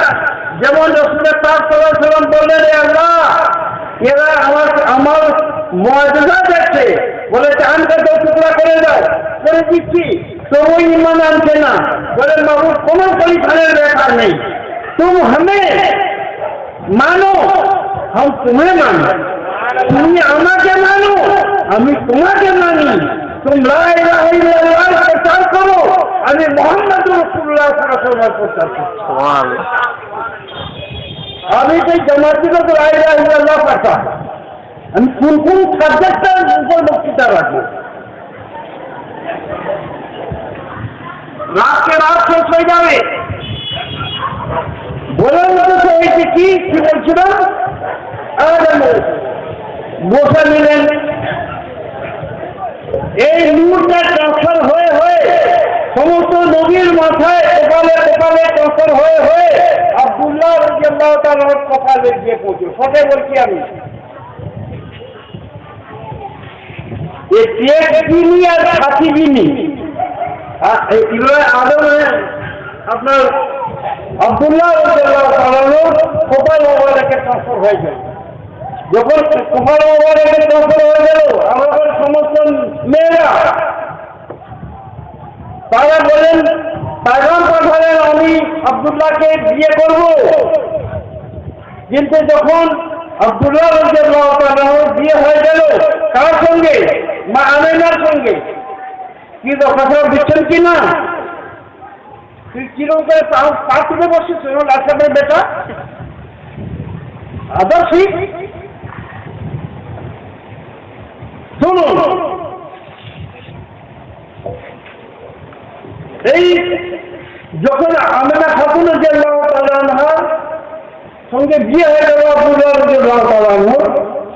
যেমন রসুলের পাক সাল্লাল্লাহু আলাইহি ওয়াসাল্লাম বললেন, আল্লাহ এরা আমার মুআজিজা দেখছে, বলে চাঁদকে তো টুকরা করে দাও, করে দিচ্ছি, तो वो ईमान आनते ना, बोले महबूब কোনো পরীক্ষার ব্যাপার নেই, तुम हमें मानो, हम तुम्हें मानो, তুমি আমাকে মানো, আমি তোমাকে মানি, तुम ला इलाहा इल्लल्लाह प्रचार करो, আমি মুহাম্মদুর রাসূলুল্লাহ সাল্লাল্লাহু আলাইহি ওয়াসাল্লাম প্রচার করছি। সুবহানাল্লাহ। আমি তো জামাতি को ला इलाहा इल्लल्लाह पढ़ता, আমি কোন কোন সাবজেক্টের উপর বক্তৃতা রাখবো, রাতকে রাত শেষ হয়ে যাবে। বলার মতো হয়েছে কি বলছিল, বসে নিলেন, এই নূরটা ট্রান্সফার হয়ে হয়ে সমস্ত নবীর মাথায় কপালে কপালে ট্রান্সফার হয়ে হয়ে আব্দুল্লাহ রাদিয়াল্লাহু তাআলার কপালে গিয়ে পৌঁছল। সবে বলছি আমি, एक बिनी और 60 बिनी আদম আপনার আব্দুল্লাহ রাদিয়াল্লাহু তাআলা কপাল মোবারকে ট্রান্সফার হয়ে যায়। যখন কপাল মোবারকে ট্রান্সফার হয়ে গেল, আমাদের সমস্ত মেয়েরা তারা বলেন, पैगाम পাঠালেন আমি আব্দুল্লাহকে বিয়ে করব। কিন্তু যখন আব্দুল্লাহ রাদিয়াল্লাহু তাআলা বিয়ে হয়ে গেল, কার সঙ্গে? মা আমিনার সঙ্গে। কি কথা দিচ্ছেন কি না? তুই কিরকম করে পা তুলে বসছিস লাশাবের বেটা? আদর্শী শুনুন, এই যখন আমিনা খাতুন রাদিয়াল্লাহু তাআলা আনহার সঙ্গে বিয়ে হয়ে গেল আব্দুল্লাহ রাদিয়াল্লাহু তাআলা আনহু,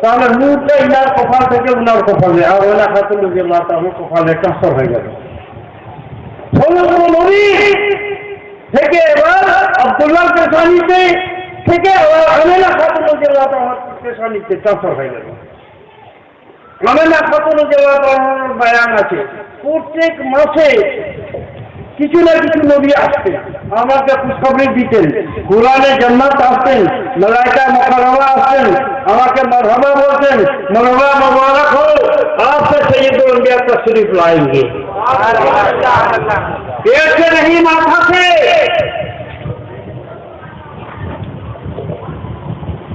তাহলে নূরটা ইনার কপাল থেকে উনার কপালে, আর ওনা খাতুন রাদিয়াল্লাহু তাআলা কপালে ট্রান্সফার হয়ে গেল। সমস্ত নবী থেকে এবার আব্দুল্লাহ পেশানিতে থেকে আমিনা খাতুন রাদিয়াল্লাহু তাআলা পেশানিতে ট্রান্সফার হয়ে গেল। আমিনা খাতুন রাদিয়াল্লাহু তাআলার বয়ান আছে, প্রত্যেক মাসে কিছু না কিছু নবী আসতেন, আমাকে খুশখবরি দিতেন, কোরআনে জান্নাত আসতেন, মালায়েকা মুকাররমা আসতেন, আমাকে মারহাবা বলতেন, মারহাবা মুবারক हो आपसे सैयदुल अंबिया तशरीफ लाएंगे। पेट से नहीं, माथा से।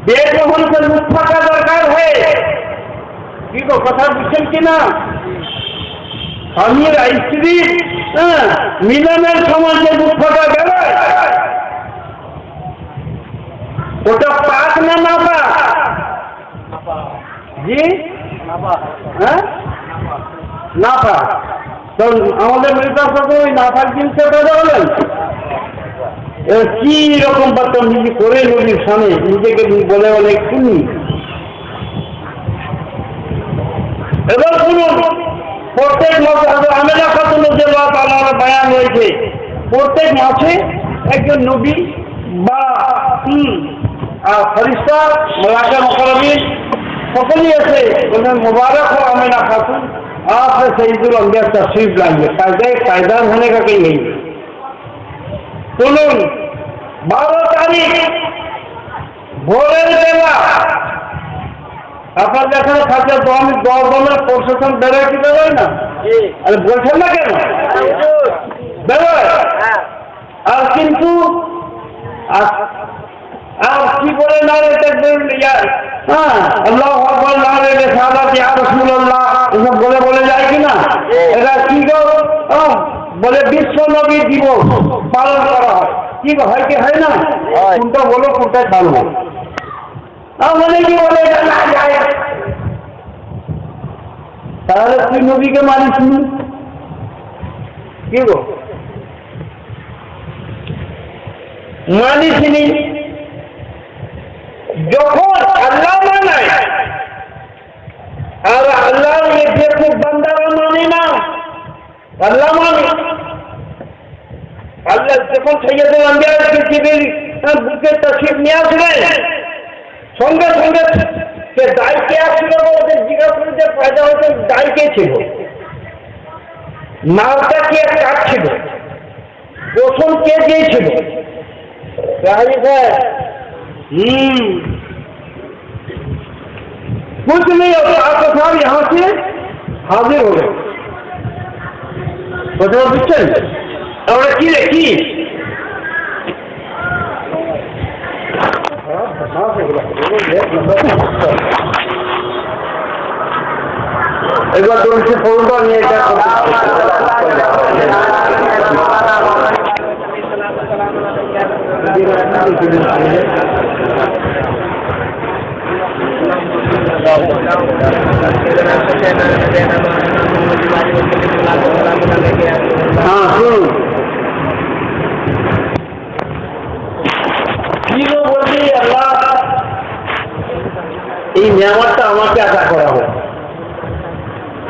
पेट में होने से नुत्फा का दरकार है। কি গো কথা বুঝছেন কিনা? স্বামীর স্ত্রী মিলনের সময় যে দুঃখটা গেল, ওটা পাক না না পাক? জি হ্যাঁ না পাক। তো আমাদের মেয়েটার সাথে ওই না পাক জিনিসটা পেয়ে বলেন কি রকম বাচ্চা নিজে করে নদীর সামনে নিজেকে বলে বলে শুনি। এবার শুনুন, প্রত্যেক মাসে আমেনা খাতুনের যে বায়ান হয়েছে, প্রত্যেক মাসে একজন নবী বা ফরিস্তা মালাকা মুকাররবিন সকলেই আছে বললেন मुबारक हो आमेना खातून, आपने सईदुल अंबिया तशरीफ लाएंगे। पायदार होने का कहीं नहीं। শুনুন, 12 তারিখ ভোরের বেলা আপনার যেখানে থাকে দলের প্রশাসন বেরোয় কি বেরোয় না? আরে বলছেন না কেন? বেরোয়। আর কিন্তু আর কি বলে না রে দেখবেন হ্যাঁ আল্লাহ আকবার না রে রিসালাত ইয়া রাসূলুল্লাহ এসব বলে বলে যায় কিনা? এটা কি গো বলে বিশ্ব নবী দিবস পালন করা হয়। কি হয় কি হয় না? কোনটা বলো কোনটা ছাড়বো? মানে কি বলে এটা না যায়। তাহলে তুই নবীকে মানিস নি কি গো? মানিস নি। যখন আল্লাহ মানায় আর আল্লাহ যে খুব বান্দারা মানে না, আল্লাহ মানে আল্লাহ যখন সৈয়দুল আম্বিয়া পৃথিবীর বুকে তাশরীফ নিয়ে আসলেন, সঙ্গে সঙ্গে সে দায় কে আসছিল ওদের জিজ্ঞাসা করে যে ফায়দা হয়েছে দায় কে ছিল, মালটা কে কাটছিল, পোষণ কে দিয়েছিল? कुछ नहीं होता, आपको साहब यहाँ से हाजिर हो गए। কথা বুঝছেন? আমরা কি রেখি একবার তোর সে ফোনটা নিয়ে এটা हाँ सुन বলছি আল্লাহ এই নিয়ামতটা আমাকে আশা করা হয়।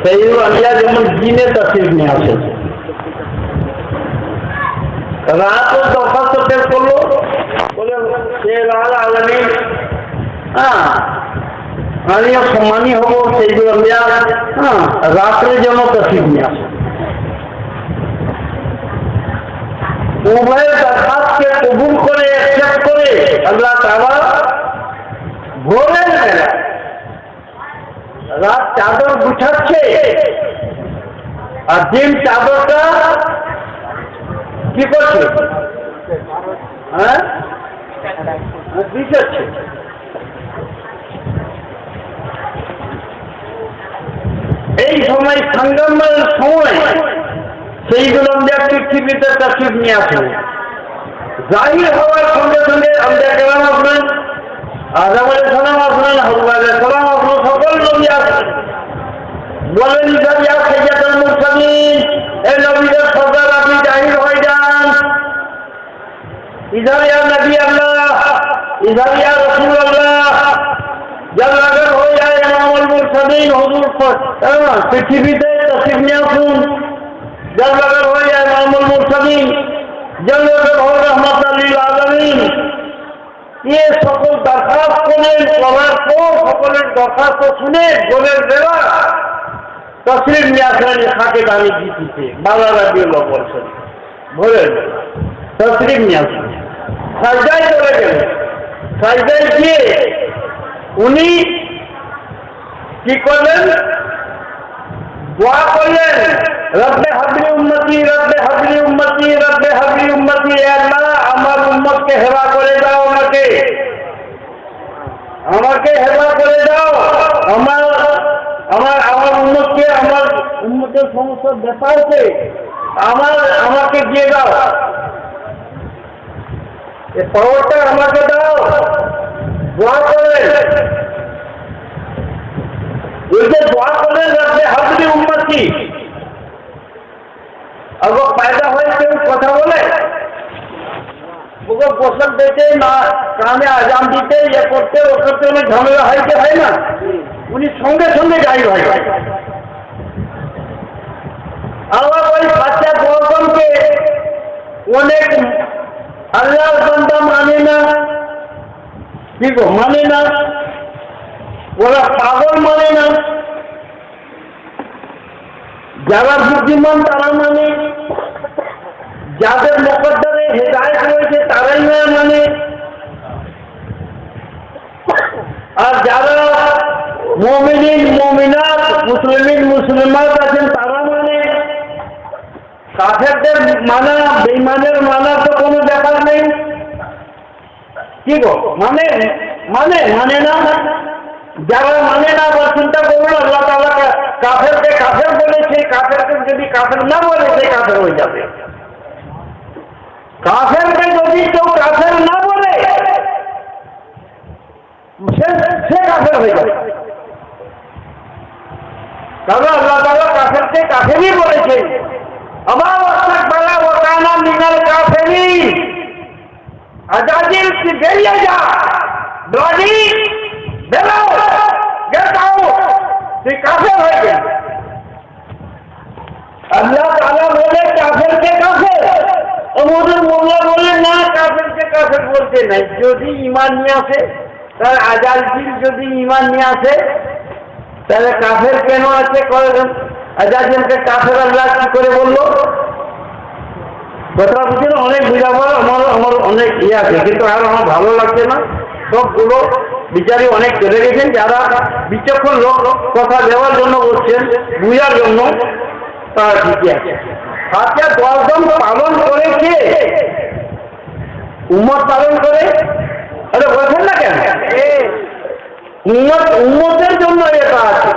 সেই আল্লাহ যেমন জিনে তশরিফ নিয়ে আসে, রাতও দরখাস্ত পেশ করলো বলে সে আলামিন আমিও সম্মানী হব সেইগুলো রাত্রে যেন তশরিফ নিয়ে আসে। উভয়ের দরখাস্তকে কবুল করে অ্যাকসেপ্ট করে আল্লাহ তাআলা ভোরের বেলা রাত চাদর গুছাচ্ছে আর দিন চাদরটা কি করছে? হ্যাঁ বিছাচ্ছে। এই সময় সংগমের সময় সেইগুলো আমরা পৃথিবীতে তশরিফ নিয়ে আসেন। জাহির হওয়ার সঙ্গে সঙ্গে আমরা কেরাম আসবেন, আদম আলাইহিস সালাম আসবেন, হাওয়া আলাইহিস সালাম আসবেন, সকল নবী আসবেন। বলেন ইয়া সাইয়্যিদুল মুরসালিন, এই নবীদের সরদার আপনি জাহির হয়ে যান। ইধর ইয়া নবী আল্লাহ, ইধর ইয়া রাসূলুল্লাহ। জল্লাগার হয়ে যায় ইমামুল মুরসালিন হুজুর পৃথিবীতে তশরিফ নিয়ে আসুন। জল্লাগার হয়ে যায় ইমামুল মুরসালিন, জল্লাগার হয়ে রাহমাতাল লিল আলামিন। ये সকল দরখাস্ত করেন করার পর সকলের দরখাস্ত শুনে ভোরের বেলা তশরিফ নিয়ে আসলেন খাকে দামি জিতিতে 12 রাবিউল আউয়াল শরীফ। ভোরের বেলা তশরিফ নিয়ে আসলেন, সাজদায় চলে গেলেন। সাজদায় গিয়ে উনি কি করলেন? দোয়া করলেন, রব্বে হাবলি উম্মতি, রব্বে হাবলি উম্মতি, রব্বে হাবলি উম্মতি। হে আল্লাহ আমার উম্মতকে হেফা করে দাও, আমাকে হেফা করে দাও। আমার উম্মতকে, আমার উম্মতের সমস্ত ব্যাপারকে আমাকে দিয়ে দাও, এই পাওয়ারটা আমাকে দাও। দোয়া করেন, ওই যে দোয়া করেন রাখবে হাজরি উম্মতি। আর ও ফায়দা হয় কেউ কথা বলে, ওকে গোসল দিতে না, কানে আজান দিতে, ইয়ে করতে ও করতে অনেক ঝামেলা হয়েছে, হয় না? উনি সঙ্গে সঙ্গে গাইব হয়। আল্লাহ ওই বাচ্চা গৌতমকে অনেক আল্লাহর বান্দা মানে না, কি গো মানে না, ওরা পাগল মানে না, যারা বুদ্ধিমান তারা মানে, যাদের মুকদ্দরে হেদায়েত রয়েছে তারাই না মানে, আর যারা মুমিনিন মুমিনাত মুসলিমিন মুসলিমাত আছেন তারা মানে। কাফেরদের মানা বেঈমানের মানা তো কোনো ব্যাপার নেই, কি গো মানে মানে মানে না, যারা মানে না বা চিন্তা করুন আল্লাহ তাআলা কাফেরকে কাফের বলেছে, কাফেরকে যদি কাফের না বলে সে কাফের হয়ে যাবে। কাফেরকে যদি কেউ কাফের না বলে সে কাফের হয়ে যাবে, কারণ আল্লাহ তাআলা কাফেরকে কাফেরই বলেছে। আবার ওয়াস্তাকবারা ওয়া কানা মিনাল কাফিরিন, আজাজিল কি বেরিয়ে যা, ব্লাডি বেরাও, গেট আউট, তুই কাফের হয়ে গেল। আল্লাহ তাআলা বলে কাফেরকে কাফের, আমাদের মোল্লা বলে না কাফেরকে কাফের বলতে নাই। যদি ঈমান নিয়ে আসে তাহলে আজাজিল যদি ঈমান নিয়ে আসে তাহলে কাফের কেন আছে? আজাজিলকে কাফের আল্লাহ কি করে বললো? কথা বুঝছেন? অনেক বুঝাবার আমার অনেক ইয়ে আছে, কিন্তু আর আমার ভালো লাগছে না। সবগুলো বিচারি অনেক চলে গেছেন, যারা বিচক্ষণ লোক কথা দেওয়ার জন্য বলছেন, বুঝার জন্য, তারা ঠিকই আছে। আচ্ছা, 10 জন পালন করে কে? উম্মত পালন করে। আরে বলছেন না কেন? উম্মতের জন্য এটা আছে।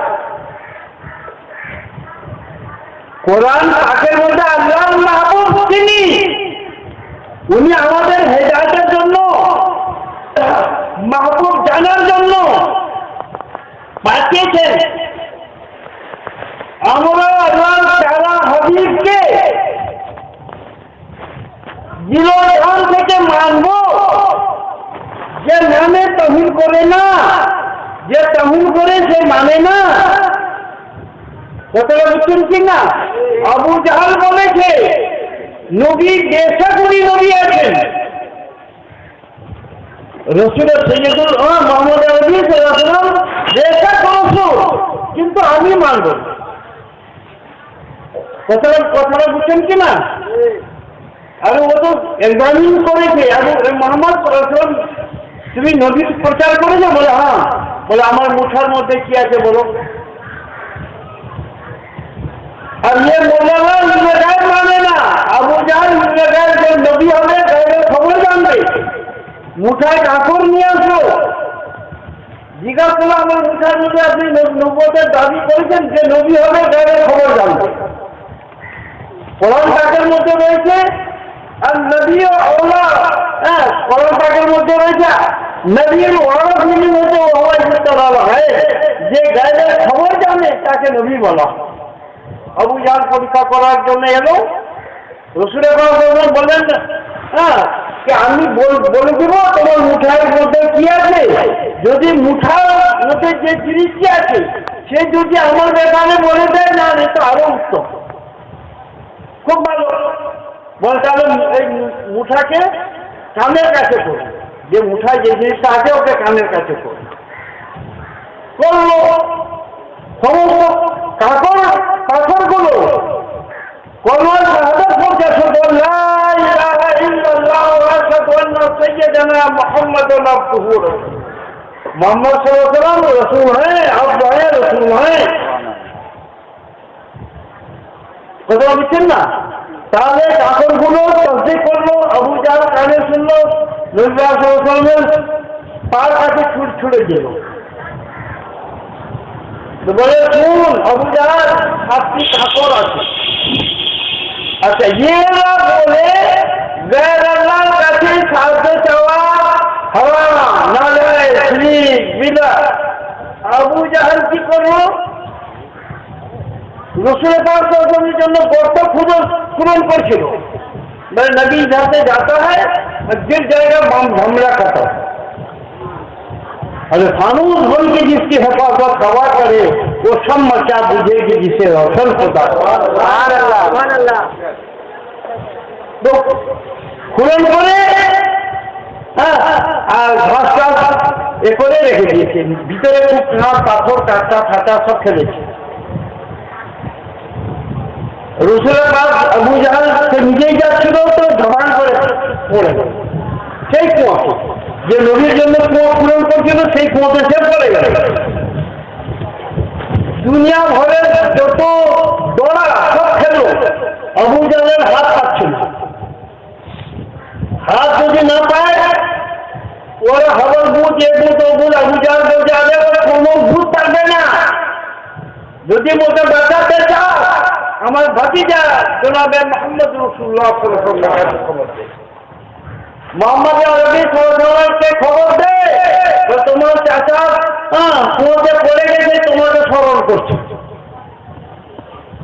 কোরআন পাকের মধ্যে আল্লাহর মাহবুব তিনি, উনি আমাদের হেদায়েতের জন্য, মাহবুব জানার জন্য পাঠিয়েছেন। আমরা আল্লাহর প্যারা হাবিবকে জীবন থেকে মানব, যে মানে তহিল করে না, যে তহিল করে সে মানে না। কথাটা বুঝছেন কি না? আবু জাহাল বলেছে নবী দেশা করি নবী আছেন, রসুলের সৈয়দুল মোহাম্মদ আরবি সাল্লাল্লাহু দেশা রসুল, কিন্তু আমি মানব। কথাটা বুঝছেন কি না? আর ও তো এক্সামিন করেছে, এবং মোহাম্মদ সাল্লাল্লাহু তুমি নবীর প্রচার করেছো? বলে হ্যাঁ। বলে আমার মুঠার মধ্যে কি আছে বলো? আর ইয়ে মোল্লারা ইবনে গায়েব মানে না। আবু জাহল ইবনে গায়েব যে নবী হবে গায়েবের খবর জানবে, মুঠায় কাপড় নিয়ে আসো, জিজ্ঞাসা করলো আমার মুঠার মধ্যে আপনি নবুয়তের দাবি করেছেন, যে নবী হবে গায়েবের খবর জানবে। কোরআন পাকের মধ্যে রয়েছে আর নবী আওলা, হ্যাঁ কোরআন পাকের মধ্যে রয়েছে নবীর ওয়ারাসের মধ্যে যে গায়েবের খবর জানে তাকে নবী বলা। আবু জাহল পরীক্ষা করার জন্য এলো, রসুলের বললেন হ্যাঁ আমি বলে দিব তোমার মুঠার মধ্যে কি আছে, যদি মুঠার মধ্যে যে জিনিসটি আছে সে যদি আমার ব্যাপারে বলে দেয় না, তো আরো উত্তম, খুব ভালো। বল তাহলে এই মুঠাকে কানের কাছে করো, যে মুঠায় যে জিনিসটা আছে ওকে কানের কাছে করো। করলো সমস্ত কাপড়গুলো কলমার শাহাদাত পড়ছে, শুধু লা ইলাহা ইল্লাল্লাহ ওয়া আশহাদু আন্না সাইয়্যিদানা মুহাম্মাদুন আবদুহু ওয়া রাসূলুহু। মুহাম্মদ সাল্লাল্লাহু আলাইহি ওয়াসাল্লাম রাসূল हैं, আব্দ हैं, রাসূল हैं। কথা বুঝছেন না? তাহলে কাপড়গুলো তসদিক করলো, আবু জাহল কানে শুনলো, নবী সাল্লাল্লাহু আলাইহি ওয়াসাল্লামের পার কাছে ছুড়ে দিল। বলে শুন আবু জাহল, 7টি কাপড় আছে। আচ্ছা, এরা বলে গায়ের আল্লাহর কাছে সাহায্য চাওয়া আবু জাহেল কি করলো? রসুল পাক সাল্লাল্লাহু জন্য গর্ত পূরণ করছিল। মানে নবী যাতে जाता है गिर जाएगा बम हमला करता है। अरे फानूस बन के जिसकी हिफाजत हवा करे वो सब मचा बुझेगी जिसे रोशन होता है। तो পূরণ করে আর ঘাসটা এ করে রেখে দিয়েছে, ভিতরে খুব পাথর কাঁটা ফাটা সব ফেলেছে। রসুলের পাক আবু জাহেল সে নিজেই যাচ্ছিল তো ঝড় করে পড়ে গেল সেই কুয়াতে, যে নবীর জন্য কুয়া পূরণ করছিল সেই কুয়াতে সে পড়ে গেল। দুনিয়া ভরের যত দোড়া সব খেলো, আবু জাহেলের হাত পাচ্ছে না। হাত যদি না পায় ওরা হবল বুধ এ বুধ ও বুধ আবু জাহেল বলতে আগে ওরা কোনো ভূত থাকবে না। যদি মোটা বাঁচাতে চাও আমার ভাতিজা জনাবে মোহাম্মদ রাসূলুল্লাহ সাল্লাল্লাহু আলাইহি ওয়াসাল্লাম মোহাম্মদ আরবি সাল্লাল্লাহু খবর দে তো তোমার চাচা কুয়োতে পড়ে গেছে, তোমাকে স্মরণ করছে।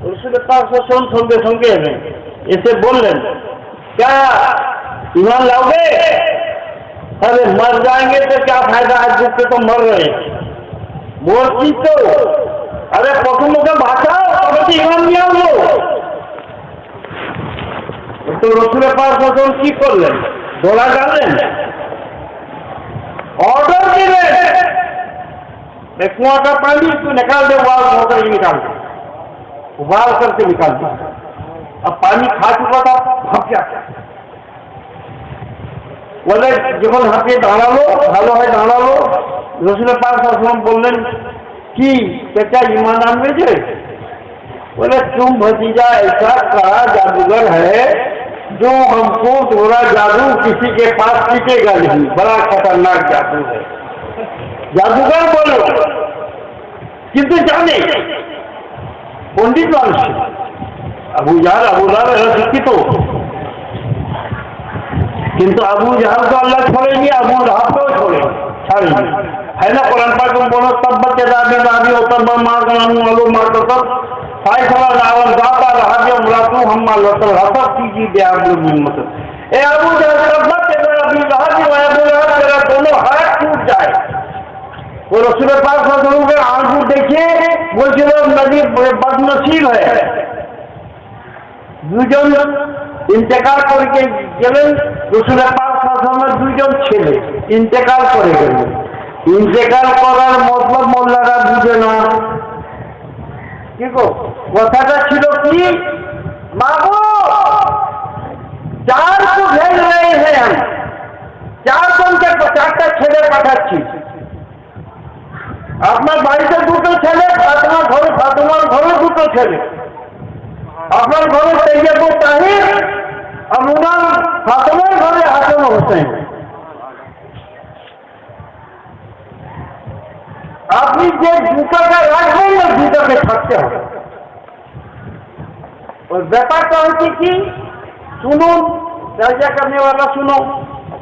রসুল পাক সাল্লাল্লাহু সঙ্গে সঙ্গে এসে বললেন, क्या ईमान लाओगे? अरे मर जाएंगे तो क्या फायदा, आज दुख तो मर रहे बोलती तो अरे प्रथम ওকে বাঁচাও তবে তো ইমান নিয়ে আনলো। তো রসুলের পাক সাল্লাল্লাহু কি করলেন? দোলা গাড়লেন, ऑर्डर दिले कुआं का पानी तू निकाल दे, उबाल होकर ही निकाल दे, उबाल करके निकाल दे। अब पानी खा चुका था, भाग गया। বলে যখন হাঁপিয়ে দাঁড়ালো, ভালো হয় দাঁড়ালো, রসুলের পাক সাল্লাল্লাহু আলাইহি ওয়াসাল্লাম বললেন, কি क्या ईमान आनवे जे? बोले तुम भतीजा ऐसा कहा जादूगर है जो हमको थोड़ा जादू किसी के पास टिकेगा नहीं, बड़ा खतरनाक जादू है। जादूगर बोलो किंतु जाने पंडित মানুষ আবু জাহেল শিক্ষিত, কিন্তু আবু জাহেল তো আল্লাহ छोड़ेंगे, আবু লাহাবকেও ছাড়েনি। है ना कुरान पाक में बोलो तब दादी दादी और तब मार मालूम मार तो सब फाइसला लावल जाता रहा जो मुलातू हम मालूम हसब कीजिए दे आप लोग हिम्मत ए अबू जहल तब दादी रहा जो अबू जहल तेरा दोनों हाथ टूट जाए। वो रसूल पाक सल्लल्लाहु अलैहि वसल्लम के आंसू देखिए बोलছিল नबी बदनसीब है। দুজন ইন্তেকাল করে গেলেন, রসুল পাক সাল্লাল্লাহু আলাইহি ওয়াসাল্লামের দুইজন ছেলে ইন্তেকাল করে গেলেন। ইন্তেকাল করার মতলব মোল্লারা বুঝে না। কি গো কথাটা ছিল কি, মাগো চার তো ভেজ রয়ে हैं, চারজনকে চারটা ছেলে পাঠাচ্ছি। আপনার বাড়িতে দুটো ছেলে, ফাতেমার ঘরে দুটো ছেলে, আপনার ঘরে তৈয়ব তাহির, আর ওনার ফাতেমার ঘরে হাসান হোসেন। আপনি যে দুটাকে রাখবেন না দুটাকে থাকতে হবে। ওই ব্যাপারটা হচ্ছে কি, শুনুন রাজা करने वाला सुनो,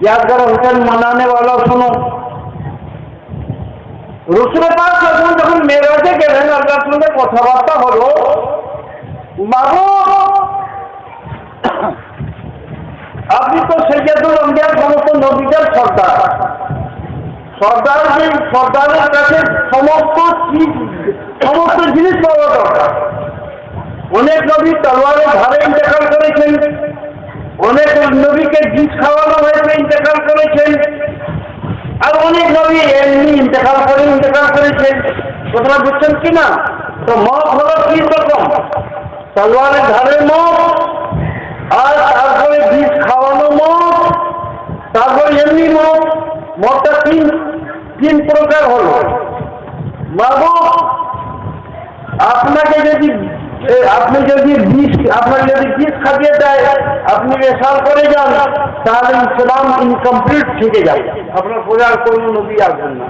यादगार হোসেন মানানে वाला सुनो। রসুল পাক সাল্লাল্লাহু যখন মেরাজে গেলেন, আল্লাহর সঙ্গে কথাবার্তা হলো, বাবু আপনি তো সৈয়দুল আম্বিয়া সমস্ত নবীদের সর্দার, সর্দারের কাছে সমস্ত জিনিস পাওয়া দরকার। অনেক নবী তলোয়ারের ধারে ইন্তেকাল করেছেন, অনেক নবীকে বীজ খাওয়ানো হয়েছে ইন্তেকাল করেছেন, আর অনেক নবী এমনি ইন্তেকাল করেছেন। কথাটা বুঝছেন কিনা? তো মত হলো তিন রকম, তলোয়ারের ধারে মত, আর তারপরে বীজ খাওয়ানো মত, তারপরে এমনি মত। মতটা তিন প্রকার হলো। বাবু আপনাকে যদি আপনাকে যদি বীজ খাটিয়ে দেয়, আপনি রেশাল করে যান, তাহলে ইসলাম ইনকমপ্লিট থেকে যাবে, আপনার পরে আর কোনো নবী আসবেন না।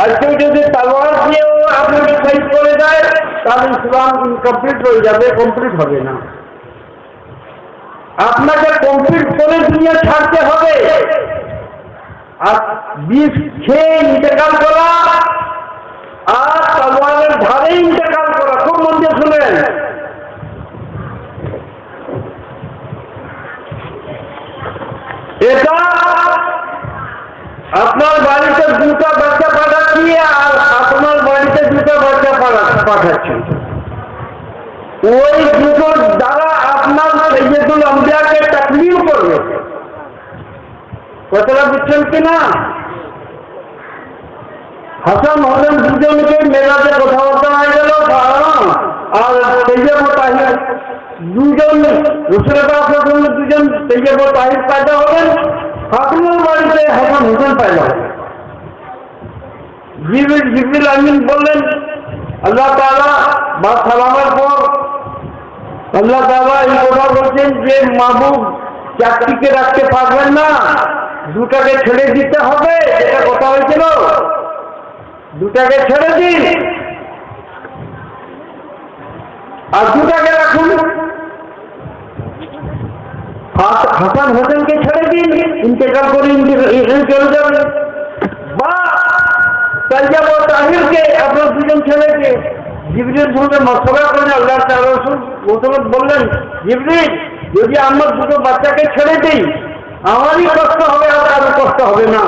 আর কেউ যদি তলোয়ার দিয়েও আপনাকে শহীদ করে দেয়, তাহলে ইসলাম ইনকমপ্লিট হয়ে যাবে, কমপ্লিট হবে না। আপনাকে কমপ্লিট করে দুনিয়া ছাড়তে হবে। আর বিষ খেয়ে ইন্তেকাল করা আর তলোয়ারের ধারে ইন্তেকাল করা, খুব মন দিয়ে শুনেন। এটা আপনার বাড়িতে দুটো বাচ্চা পাঠাচ্ছি আর আপনার বাড়িতে দুটো বাচ্চা পাঠাচ্ছি, ওই দুটোর দ্বারা আপনার সৈয়দুল আম্বিয়াকে তাকলিম করবে। কথাটা বুঝছেন কিনা? হাসান হোসেন দুজনকে মেলাতে কথাবার্তা হয়ে গেল, আর তৈয়ব তাহির দুজন দুজন তৈয়ব তাহির পয়দা হবেন, আপনার বাড়িতে হাসান হোসেন পয়দা হবেন। জিবরিল আমিন বললেন আল্লাহ তাআলা বা সালামের পর আল্লাহ তাআলা এই কথা বলছেন যে মাহবুব চাকরিকে রাখতে পারবেন না, দুটাকে ছেড়ে দিতে হবে। যেটা কথা হয়েছিল, দুটাকে ছেড়ে দিন আর দুটাকে রাখুন। হাসান হোসেনকে ছেড়ে দিন, ইন্তেকাল করে চলে যাবেন, বা তৈয়ব ও তাহিরকে আপনার দুজন ছেলেকে জিবরিলের সঙ্গে মশলা করে আল্লাহ তাআলা রাসূল বললেন, জিবরিল যদি আমার দুটো বাচ্চাকে ছেড়ে দিই আমারই কষ্ট হবে, আর কারো কষ্ট হবে না।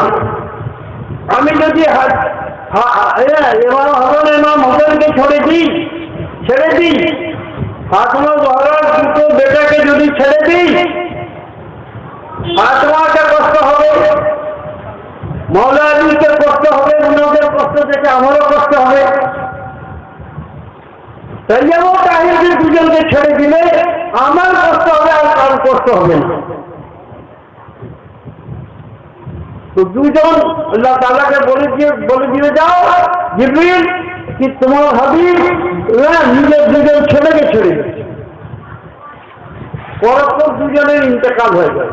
আমি যদি ইমাম হোসেনকে ছেড়ে দিই ফাতেমা জহরার দুটো বেটাকে যদি ছেড়ে দিই ফাতেমাকে কষ্ট হবে, মওলা আলীকে কষ্ট হবে, উনাদের কষ্ট থেকে আমারও কষ্ট হবে। তৈয়ব ও তাহিরকে দুজনকে ছেড়ে দিলে আমার কষ্ট হবে, আর কারো কষ্ট হবে না। তো দুজন আল্লাহ তাআলাকে বলে দিয়ে যাও জিবরিল কি তোমার হাবিব নিজের দুজন ছেলেকে ছেড়ে দিচ্ছে। পরস্পর দুজনের ইন্তেকাল হয়ে যায়।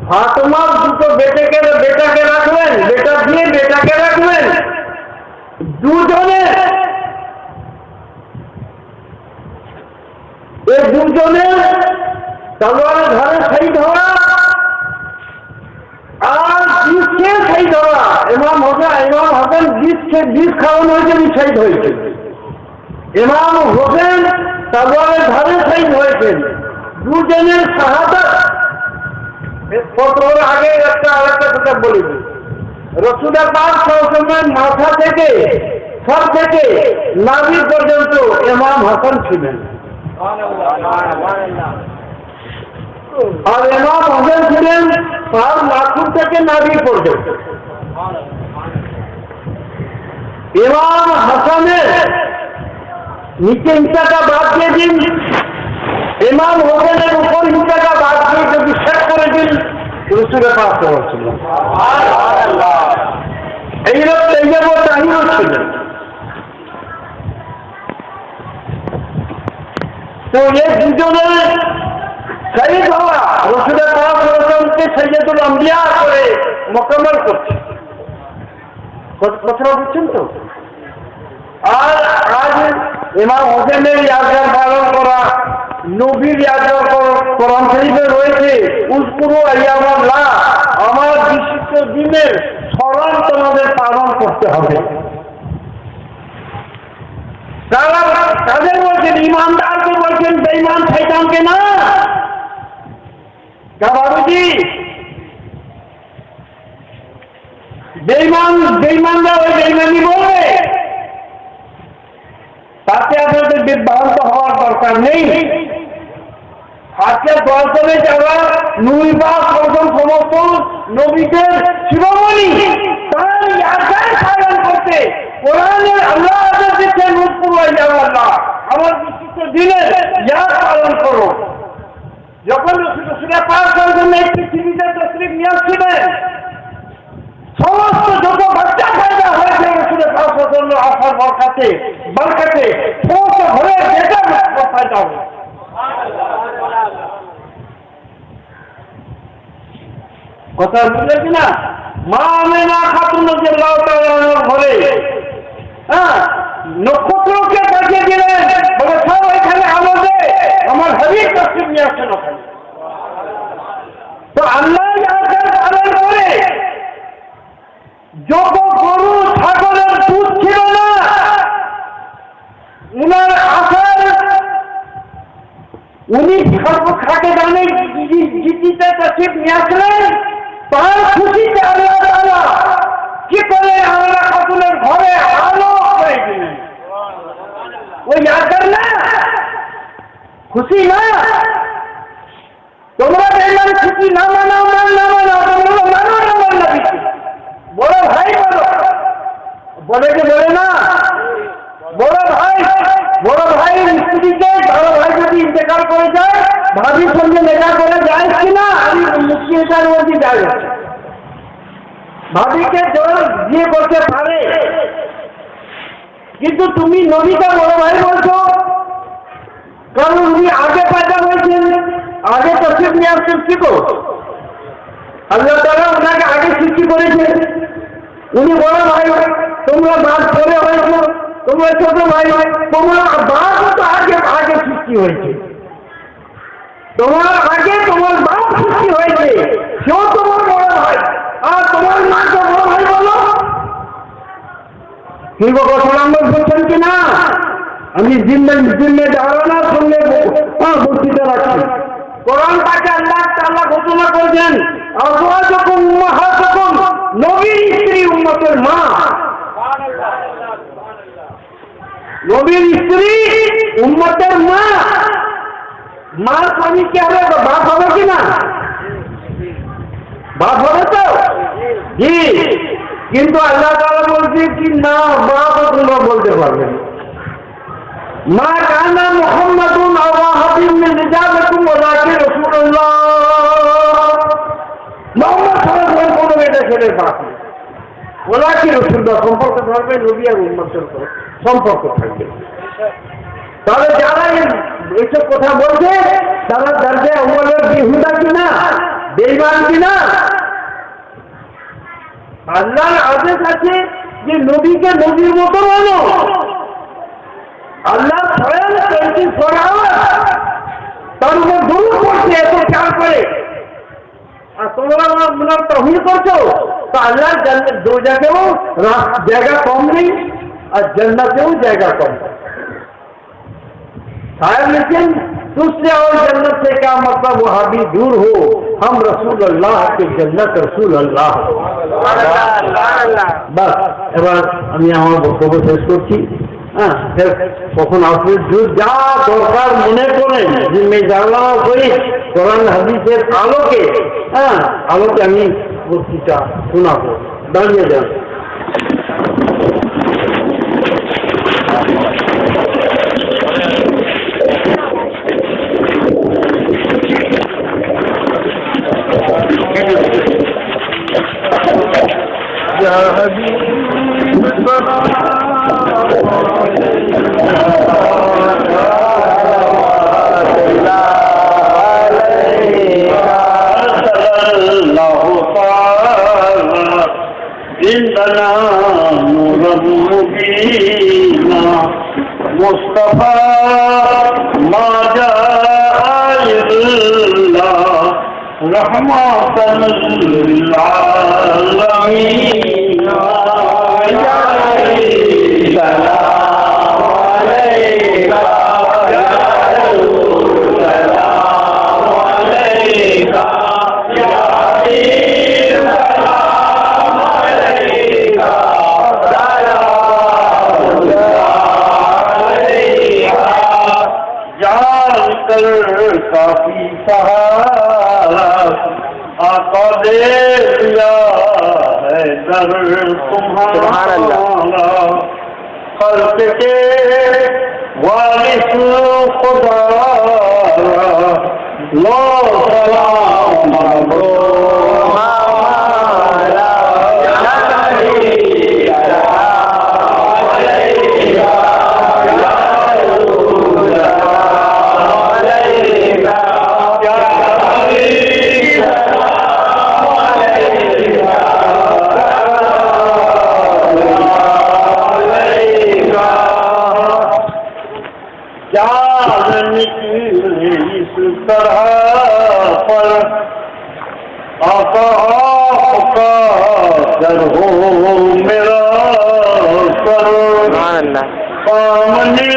ফাতেমার দুটো বেটাকে রাখবেন, বেটা দিয়ে বেটাকে রাখবেন, দুজনে এই দুজনের তলোয়ারের ধারে শহীদ হওয়া আর বিষকে শহীদ হওয়া। ইমাম হোসেন বিষ খাওয়ানো হয়েছে, শহীদ হয়েছে। ইমাম হোসেন তলোয়ারের ধারে শহীদ হয়েছেন। দুজনের শাহাদাত কতর আগে আরেকটা কথা বলে দিই, রাসূল পাক সাল্লাল্লাহু আলাইহি ওয়াসাল্লামের মাথা থেকে সব থেকে নাভি পর্যন্ত ইমাম হাসান ছিলেন, আর ইমাম হোসেন ছিলেন তার নাখুন থেকে নাভি পর্যন্ত। ইমাম হাসানের নিচে হিসাটা বাদ দিয়ে দিন, ইমাম হোসেনের উপর হিসাটা বাদ দিয়ে যদি শেষ করে দিন, রাসূল পাক সাল্লাল্লাহু আলাইহি ওয়াসাল্লাম এইরকম তৈয়ব ও তাহির ছিলেন। তো এই দুজনের শহীদ হওয়া রাসূল পাক সাল্লাল্লাহু আলাইহি ওয়াসাল্লামকে সৈয়দুল আম্বিয়া করে মোকাম্মল করছে। কথা বুঝছেন তো? আর আজ ইমাম হোসেনের ইয়াদগার পালন করা, নবীর ইয়াদগার কোরআন শরীফে রয়েছে, উযকুরু আইয়ামাল্লাহ, আমার বিশিষ্ট দিনের স্মরণ তোমাদের পালন করতে হবে। তাদের বলছেন, ইমানদারকে বলছেন, বেঈমান শয়তানকে না। বাবুজি বেঈমানরা ওই বেঈমানি বলবে, তাতে আপনাদের বিভ্রান্ত হওয়ার দরকার নেই। আজকে দর্শনে যারা নবী পাক সমস্ত নবীদের শিরোমণি, তারা ইয়াদগার পালন করতে কোরআনের আল্লাহ আদেশ দিচ্ছেন, উযকুরু আইয়ামাল্লাহ, আমার বিশিষ্ট দিনে ইয়াদ পালন করো। যখন রাসূল পাক সাল্লাল্লাহু আলাইহি ওয়াসাল্লাম এই পৃথিবীতে তাশরীফ নিয়ে আসছিলেন, সমস্ত যত বাচ্চা পয়দা হয়েছে রাসূল পাক সাল্লাল্লাহু আলাইহি ওয়াসাল্লাম বরকতে সমস্ত ঘরে বেটা পয়দা হয়েছে। কথা বুঝলে কিনা? মা আমেনা খাতুন রাদিয়াল্লাহু তাআলা ঘরে নক্ষত্রকে পাঠিয়ে দিলেন, বলে সব এখানে আমার হাবিব তাশরীফ নিয়ে আসছেন। তো আল্লাহ আদেশ পালন করে যত গরু ছাগলের দুধ ছিল না উনার আশার উনি খাটে দানে জিতিতে তশরিফ নিয়ে আসলেন তার খুশিতে আল্লাহ তাআলা কি করে আমরা খাতুনের ঘরে আলো করে দিলেন ওই আকার না খুশি না তোমরা দেখলাম খুশি না মানাও না মানাও তোমরা মানো না মানো বড় ভাই বলে যে বলে না বড় ভাই স্ত্রীকে বড় ভাই যদি ইন্তেকাল করে যায় ভাবির সঙ্গে দেখা করে যায় কিনা আমি মুক্তির মধ্যে যাই ভাবিকে জোর দিয়ে করতে পারে কিন্তু তুমি নবীকে বড় ভাই বলছো কারণ উনি আগে পয়দা হয়েছেন আগে তশরিফ নিয়ে আসছেন কি তো আল্লাহ তাআলা ওনাকে আগে সৃষ্টি করেছে উনি বড় ভাই তোমরা বাদ পরে হয়েছো তোমরা ছোট ভাই তোমরা বাপও তো আগে সৃষ্টি হয়েছে তোমার আগে তোমার বাপ সৃষ্টি হয়েছে সেও তোমার বড় ভাই আর তোমার মাকে বড় ভাই বলো কি নম্বর বলছেন কি না আমি জিম্মে ধারণার সঙ্গে বক্তৃতা রাখছি কোরআন পাকে আল্লাহ তাআলা ঘোষণা করেছেন আজওয়াজুকুম উম্মাহাতুকুম নবীর স্ত্রী উম্মতের মা নবীর স্ত্রী উম্মতের মা মা স্বামী কি হবে বাপ হবে কি না বাপ হবে তো জি কিন্তু আল্লাহ তাআলা বলছে কি না বাপ তোমরা বলতে পারবে মা কানা মুহাম্মাদুন আবা হাবিব মিন রিজালিকুম ওয়ালাকিন রাসূলুল্লাহ মুহাম্মদ সাল্লাল্লাহু আলাইহি ওয়াসাল্লাম এটা ছেলের বাপ ওয়ালাকিন রাসূলুল্লাহ সম্পর্ক থাকবে নবী আর উম্মতের সম্পর্ক থাকবে তাহলে যারা এইসব কথা বলছে তারা দরজা উম্মতের বিহুদা কিনা বেঈমান কিনা আল্লাহর আদেশ আছে যে নবীকে নবীর মতো মানো আল্লাহ স্বয়ং 24 আওয়ার তার উপর দরুদ পড়ছে এত খেয়াল করে আর তোমরা ওনার তাওহীদ করছো তো আল্লাহর জান্নাত দরজাতেও জায়গা কম নেই और जन्नतेও জায়গা कम शायर लेकिन दूसरे और जन्नत से क्या मतलब वहां भी दूर हो हम रसूल अल्लाह के जन्नत रसूल अल्लाह बस এবার আমি আমার বক্তব্য শেষ করছি হ্যাঁ কখন আপনি যা দরকার মনে করেন জিম্মে জানাও করি কোরআন হাদিসের আলোকে হ্যাঁ আলোকে আমি বক্তৃতা শোনাবো দাঁড়িয়ে যান या हबीब जिंदना नूरम मुबीना मुस्तफा माजा रहमतन लिल आलमीन या सलाम अलैका या रसूल सलाम अलैका या हबीब सलाम अलैका सलाम अलैका जानकर काफी सहारा आका दे दिया है दर तुम्हारा खल्क के वारिस खुदा लो सलाम लो इस तरह पर सामने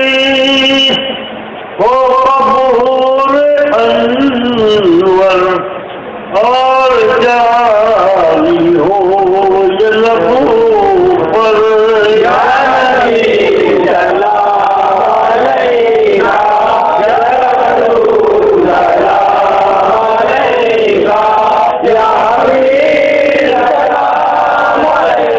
हो कबूल अनवर और जाली हो ये लबों पर या नबी सल्लल्लाहु अलैहि या रसूल सल्लल्लाहु अलैहि या हबीब सल्लल्लाहु अलैहि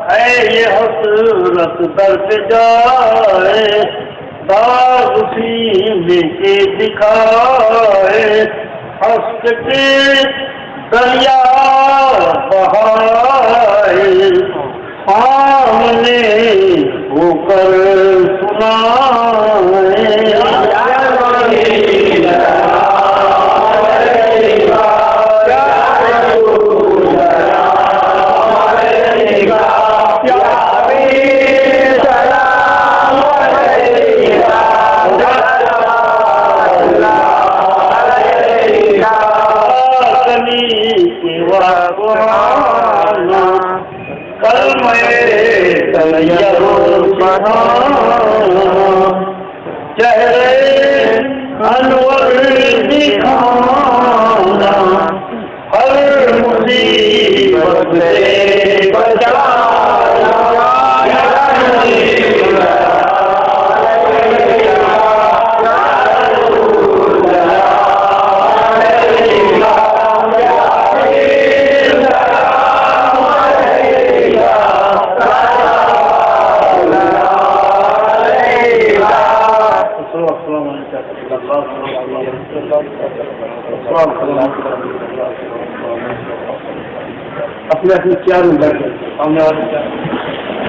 है ये हसरत दर्द जाए दाग सीने के दिखाए हंस के दरिया बहाए सामने होकर सुनाए कल मेरे चेहरे अनवर दिखाना हर मुसीबत से बचाना अपने अपने क्या रूम बैठे सामने वाले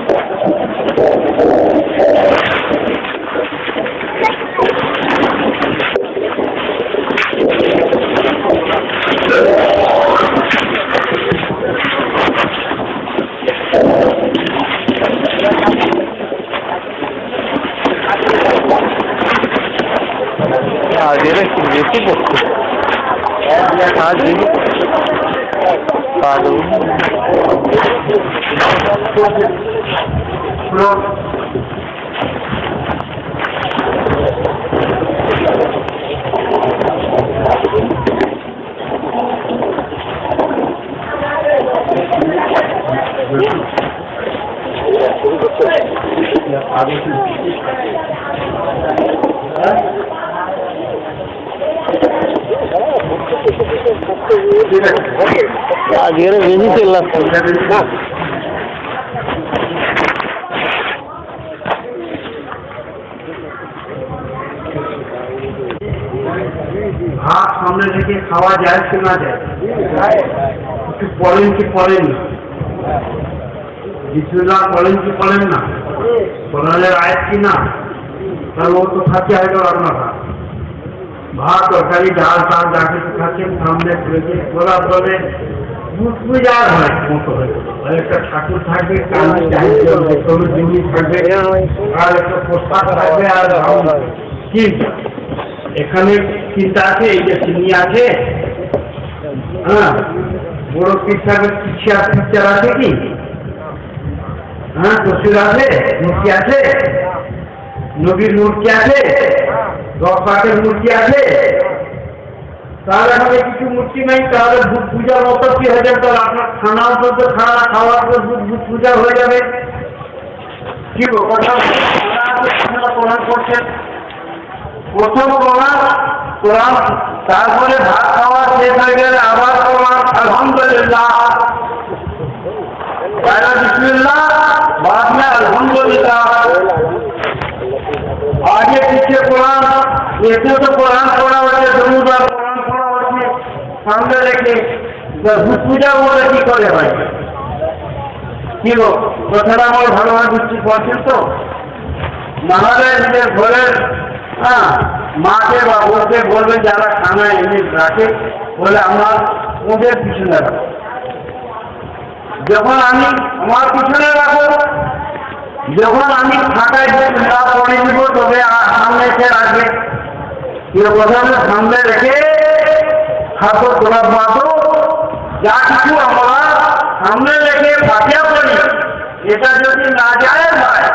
आगे रखी बेटी आगे आगे वेजी चलना हाथ सामने রেখে খাওয়া যায় কি না যায় একটু পড়েন কি পড়েন বিসমিল্লাহ পড়েন কি পড়েন না কোরআনের আয়াত কি না তাহলে ও তো খাচ্ছে হয়তো রান্না ভাত তরকারি ডাল টাল যা কিছু খাচ্ছেন সামনে রেখে গোলা বলে পূজার হয় মতো একটা ঠাকুর থাকবে কোনো জিনিস থাকবে আর একটা প্রসাদ থাকবে আর কি এখানে চিন্তা আছে এই যে চিনি আছে হ্যাঁ বড় পিঠাকে পিকচার আছে কি হ্যাঁ তসবির আছে মূর্তি আছে নবীর মূর্তি আছে 10 লাখের মূর্তি আছে তাহলে আমাদের কিছু মূর্তি নাই তাহলে ভূত পূজার মতো কি হয়ে যাবে তাহলে আপনার খানার মধ্যে খাওয়ার পর ভূত পূজা হয়ে যাবে কি প্রমাণ করছেন প্রথম কোরআন তারপরে ভাত খাওয়া শেষ হয়ে গেলে আবার কোরআন আলহামদুলিল্লাহ বিসমিল্লাহ बाद में अल्हम्दुलिल्लाह आगे पीछे कुरान ऐसे तो कुरान पढ़ा होते जरूर कुरान पढ़ा होते सामने लेके भूत पूजा बोले की करे भाई কি গো কথাটা আমার ভালোভাবে বুঝতে পারছেন তো নাহলে নিজের ঘরের মাকে বা বউকে বলবেন যারা খানা এনে রাখে বলে আমার ওদের পিছনে রাখো যখন আমি আমার পিছনে রাখো যখন আমি ফাঁকায় না পড়ে দিব তবে সামনে এসে রাখবে কথা সামনে রেখে হাত গোলাপ মাতো যা কিছু আমরা সামনে রেখে ফাটিয়া করি, এটা যদি না যায় হয়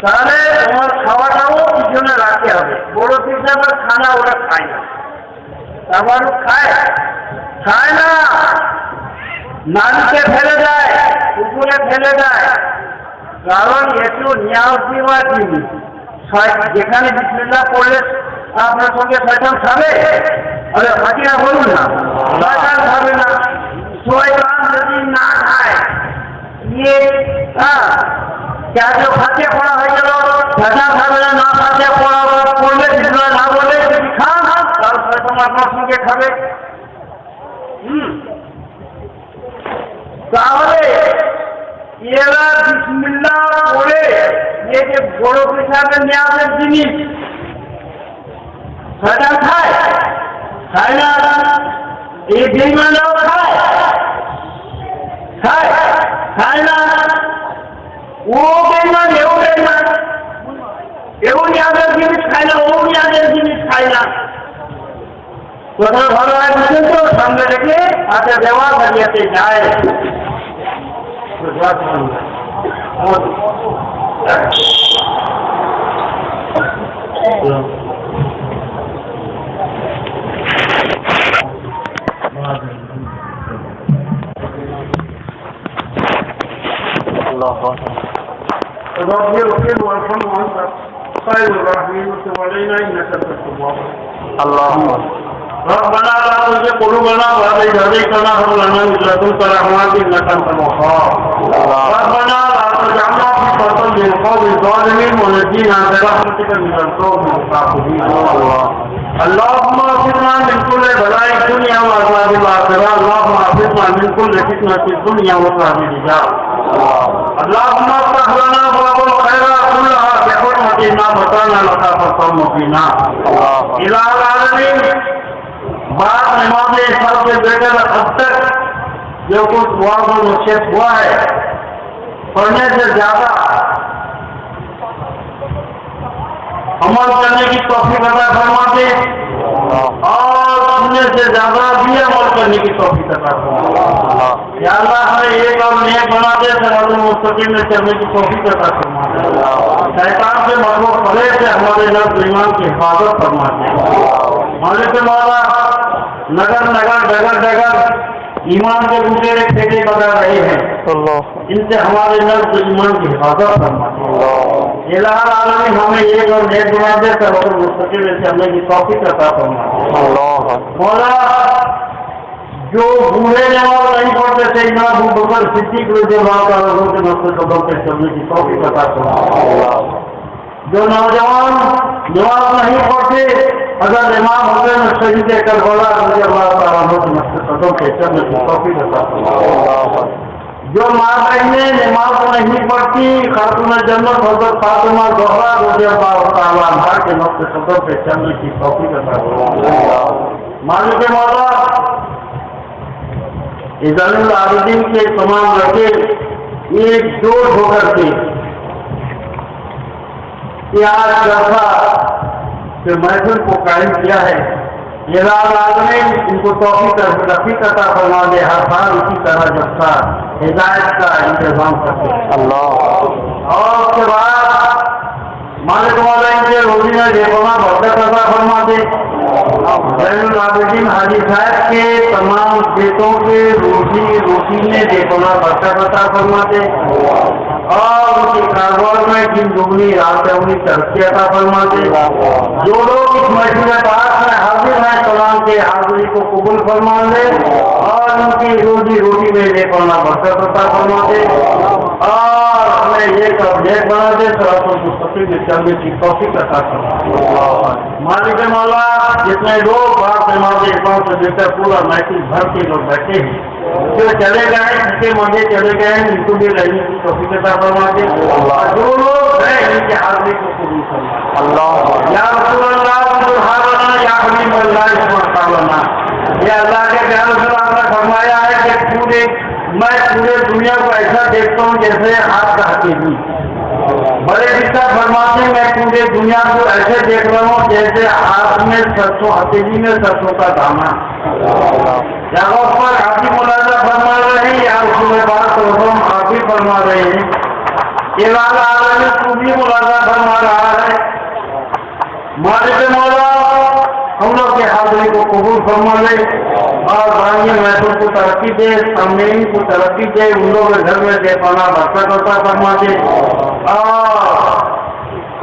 তাহলে তোমার খাওয়াটাও পিছনে রাখতে হবে। বড় পিছনে খানা ওরা খায় না, আবার খায় খায় না, নারীকে ফেলে দেয়, কুকুরে ফেলে দেয়। কারণ একটু নিয়াজ দেওয়ার জিনিস, যেখানে বিসমিল্লাহ পড়লে আপনার সঙ্গে শয়তান খাবে, আরে ফাটিয়া বলুন না, শয়তান খাবে না। শয়তান যদি না খায় ফাটিয়া পড়া হয়ে গেল, শয়তান খাবে না, না ফাটিয়া পড়া পড়লে বিসমিল্লাহ না বলে যদি খান তাহলে শয়তান আপনার সঙ্গে খাবে। তাহলে এরা বিসমিল্লাহ পড়ে যে বড় পেশাবের নেওয়ার জিনিস শয়তান খায় খায় না, এই বেঈমানরাও খায় খায় খায় না। ও বেঈমান, এও বেঈমান, এও নেওয়ার জিনিস খায় না, ও নেওয়ার জিনিস খায় না। কোথাও ভালো হয় বুঝেন তো, সামনে রেখে হাতে দেওয়া দাঁড়িয়েতে যায়। رب اغفر وارحم وانت خير الراحمين وتب علينا انك انت التواب. اللهم ربنا لا تزغ قلوبنا بعد إذ هديتنا وهب لنا من لدنك رحمة إنك أنت الوهاب. ربنا لا تجعلنا فتنة للقوم الظالمين ونجينا برحمتك من القوم الكافرين. اللهم اغفرنا من كل بلاء الدنيا وعذاب الآخرة. اللهم اغفرنا من كل فتنة الدنيا وعذاب الرجال. اللهم افتح لنا باب الخيرات كلها بحرمة ما فتحنا لك فصم فينا. إله العالمين بعد नमाज इशार से लेकर अब तक जो कुछ वाज और नसीहत हुआ है, पढ़ने से ज्यादा अमल करने की तौफीक अता फरमा दे और सुनने से ज्यादा भी अमल करने की तौफीक अता फरमा। या अल्लाह हमें एक और नेक बना दे, सिरातुल मुस्तकीम में चलने की तौफीक अता फरमा दे। शैतान से मरहूम फले से हमारे नफ्स ईमान की हिफाजत फरमा दे। मालिक मौला नगर नगर जगह जगह ईमान के लुटेरे ठेके बजा रहे हैं, इनसे हमारे नफ्स ईमान की हिफाजत फरमा दे। इलाहा आलमीन हमें एक और नेक बना दे, सिरातुल मुस्तकीम में चलने की तौफीक अता फरमा दे। मौला जो बूढ़े नमाज नहीं पढ़ते थे, इमाम अबू बकर सिद्दीक रज़ियल्लाहु ताला अन्हु के नक्शे कदम पे चलने की तौफीक अता फरमा दे। जो नौजवान नमाज नहीं पढ़ते, अगर इमाम हुसैन शहीद करबला रज़ियल्लाहु ताला अन्हु के नक्शे कदम पे चलने की तौफीक अता फरमा दे। जो माँ बहनें नमाज नहीं पढ़ती, खातून जन्नत हज़रत फातिमा ज़हरा रज़ियल्लाहु ताला अन्हा के नक्शे कदम पे चलने की तौफीक अता फरमा दे। मालिक मौला इज़ानुल आबिदीन के तमाम लड़के एकजुट होकर के आज दफा के महफिल को कायम किया है। आलमीन इनको तौफीक रफीक अता फरमा दे। हर साल इसी तरह जब सा हिदायत का इंतजाम करते हैं अल्लाह। और उसके बाद मालिक मौला इनके रोजी में बेगुना बरकत अता फरमा दे। ज़ैनुल आबिदीन हाजी साहब के तमाम बेटों के रोजी में बेगुना बरकत अता फरमा दे और उनके कारोबार में दिन दुगनी रात चौगनी तरक्की अता फरमा दे। जो लोग इस महफिल पाक में हाजिर हैं, कलाम के हाजिरी को कबूल फरमा दे और उनकी रोजी में बेगुना बरकत अता फरमा दे और हमें एक और नेक बना दे। सिरातुल मुस्तकीम में चलने की तौफीक अता फरमा दे। मालिक मौला जितने लोग बाप नमाज इमाम से लेकर पूरा महफिल भर के लोग बैठे हैं, जो चले गए जिनके मजे चले गए हैं, इनको भी रहने की तौफीक अता फरमा दे। जो लोग हैं इनके हाजिरी को कबूल फरमा अल्लाह। या रसूलल्लाह सुभानल्लाह या हबीबल्लाह सुभानल्लाह। ये अल्लाह के प्यारे से आपने फरमाया है कि मैं पूरे दुनिया को ऐसा देखता हूँ जैसे हाथ का हथेली। बड़े विचार फरमाते मैं पूरे दुनिया को ऐसे देख रहा हूँ जैसे हाथ में सरसों, हथेली में सरसों का दाना। या उस पर आप भी मुलाजा फरमा रहे हैं या उसमें बात आप भी फरमा रहे हैं। ये वाला आलम तू भी मुलाजा फरमा रहा है। मालिक मौला हम लोग के हाजिरी को कबूल फरमा ले और भाइयों महसूस को तरक्की दे, सामने को तरक्की दे, उन लोगों के घर में दे पाना बरकत होता फरमा दे। और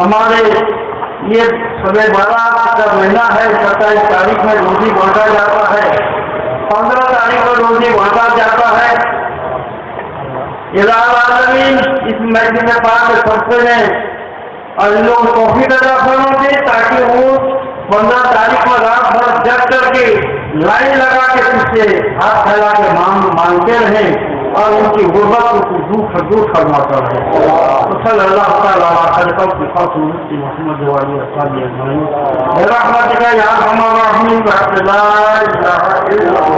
हमारे ये सुबह 12 का महीना है, 27 तारीख में रोजी बांटा जाता है, 15 तारीख को रोजी बांटा जाता है। आलमीन इस मस्जिद में पाक सबसे ने और इन लोग तौफीक अता फरमाते ताकि वो 15 तारीख को रात भर जग करके लाइन लगा के तुझसे हाथ फैला के मांगते रहे और उनकी गुर्बत को दूर फरमाता रहे। तो सल्लल्लाहु तआला अलैहि मोहम्मद वाली अस्हाबी अजमईन रहमतिका या अरहमर राहिमीन ला इलाहा इल्लल्लाह।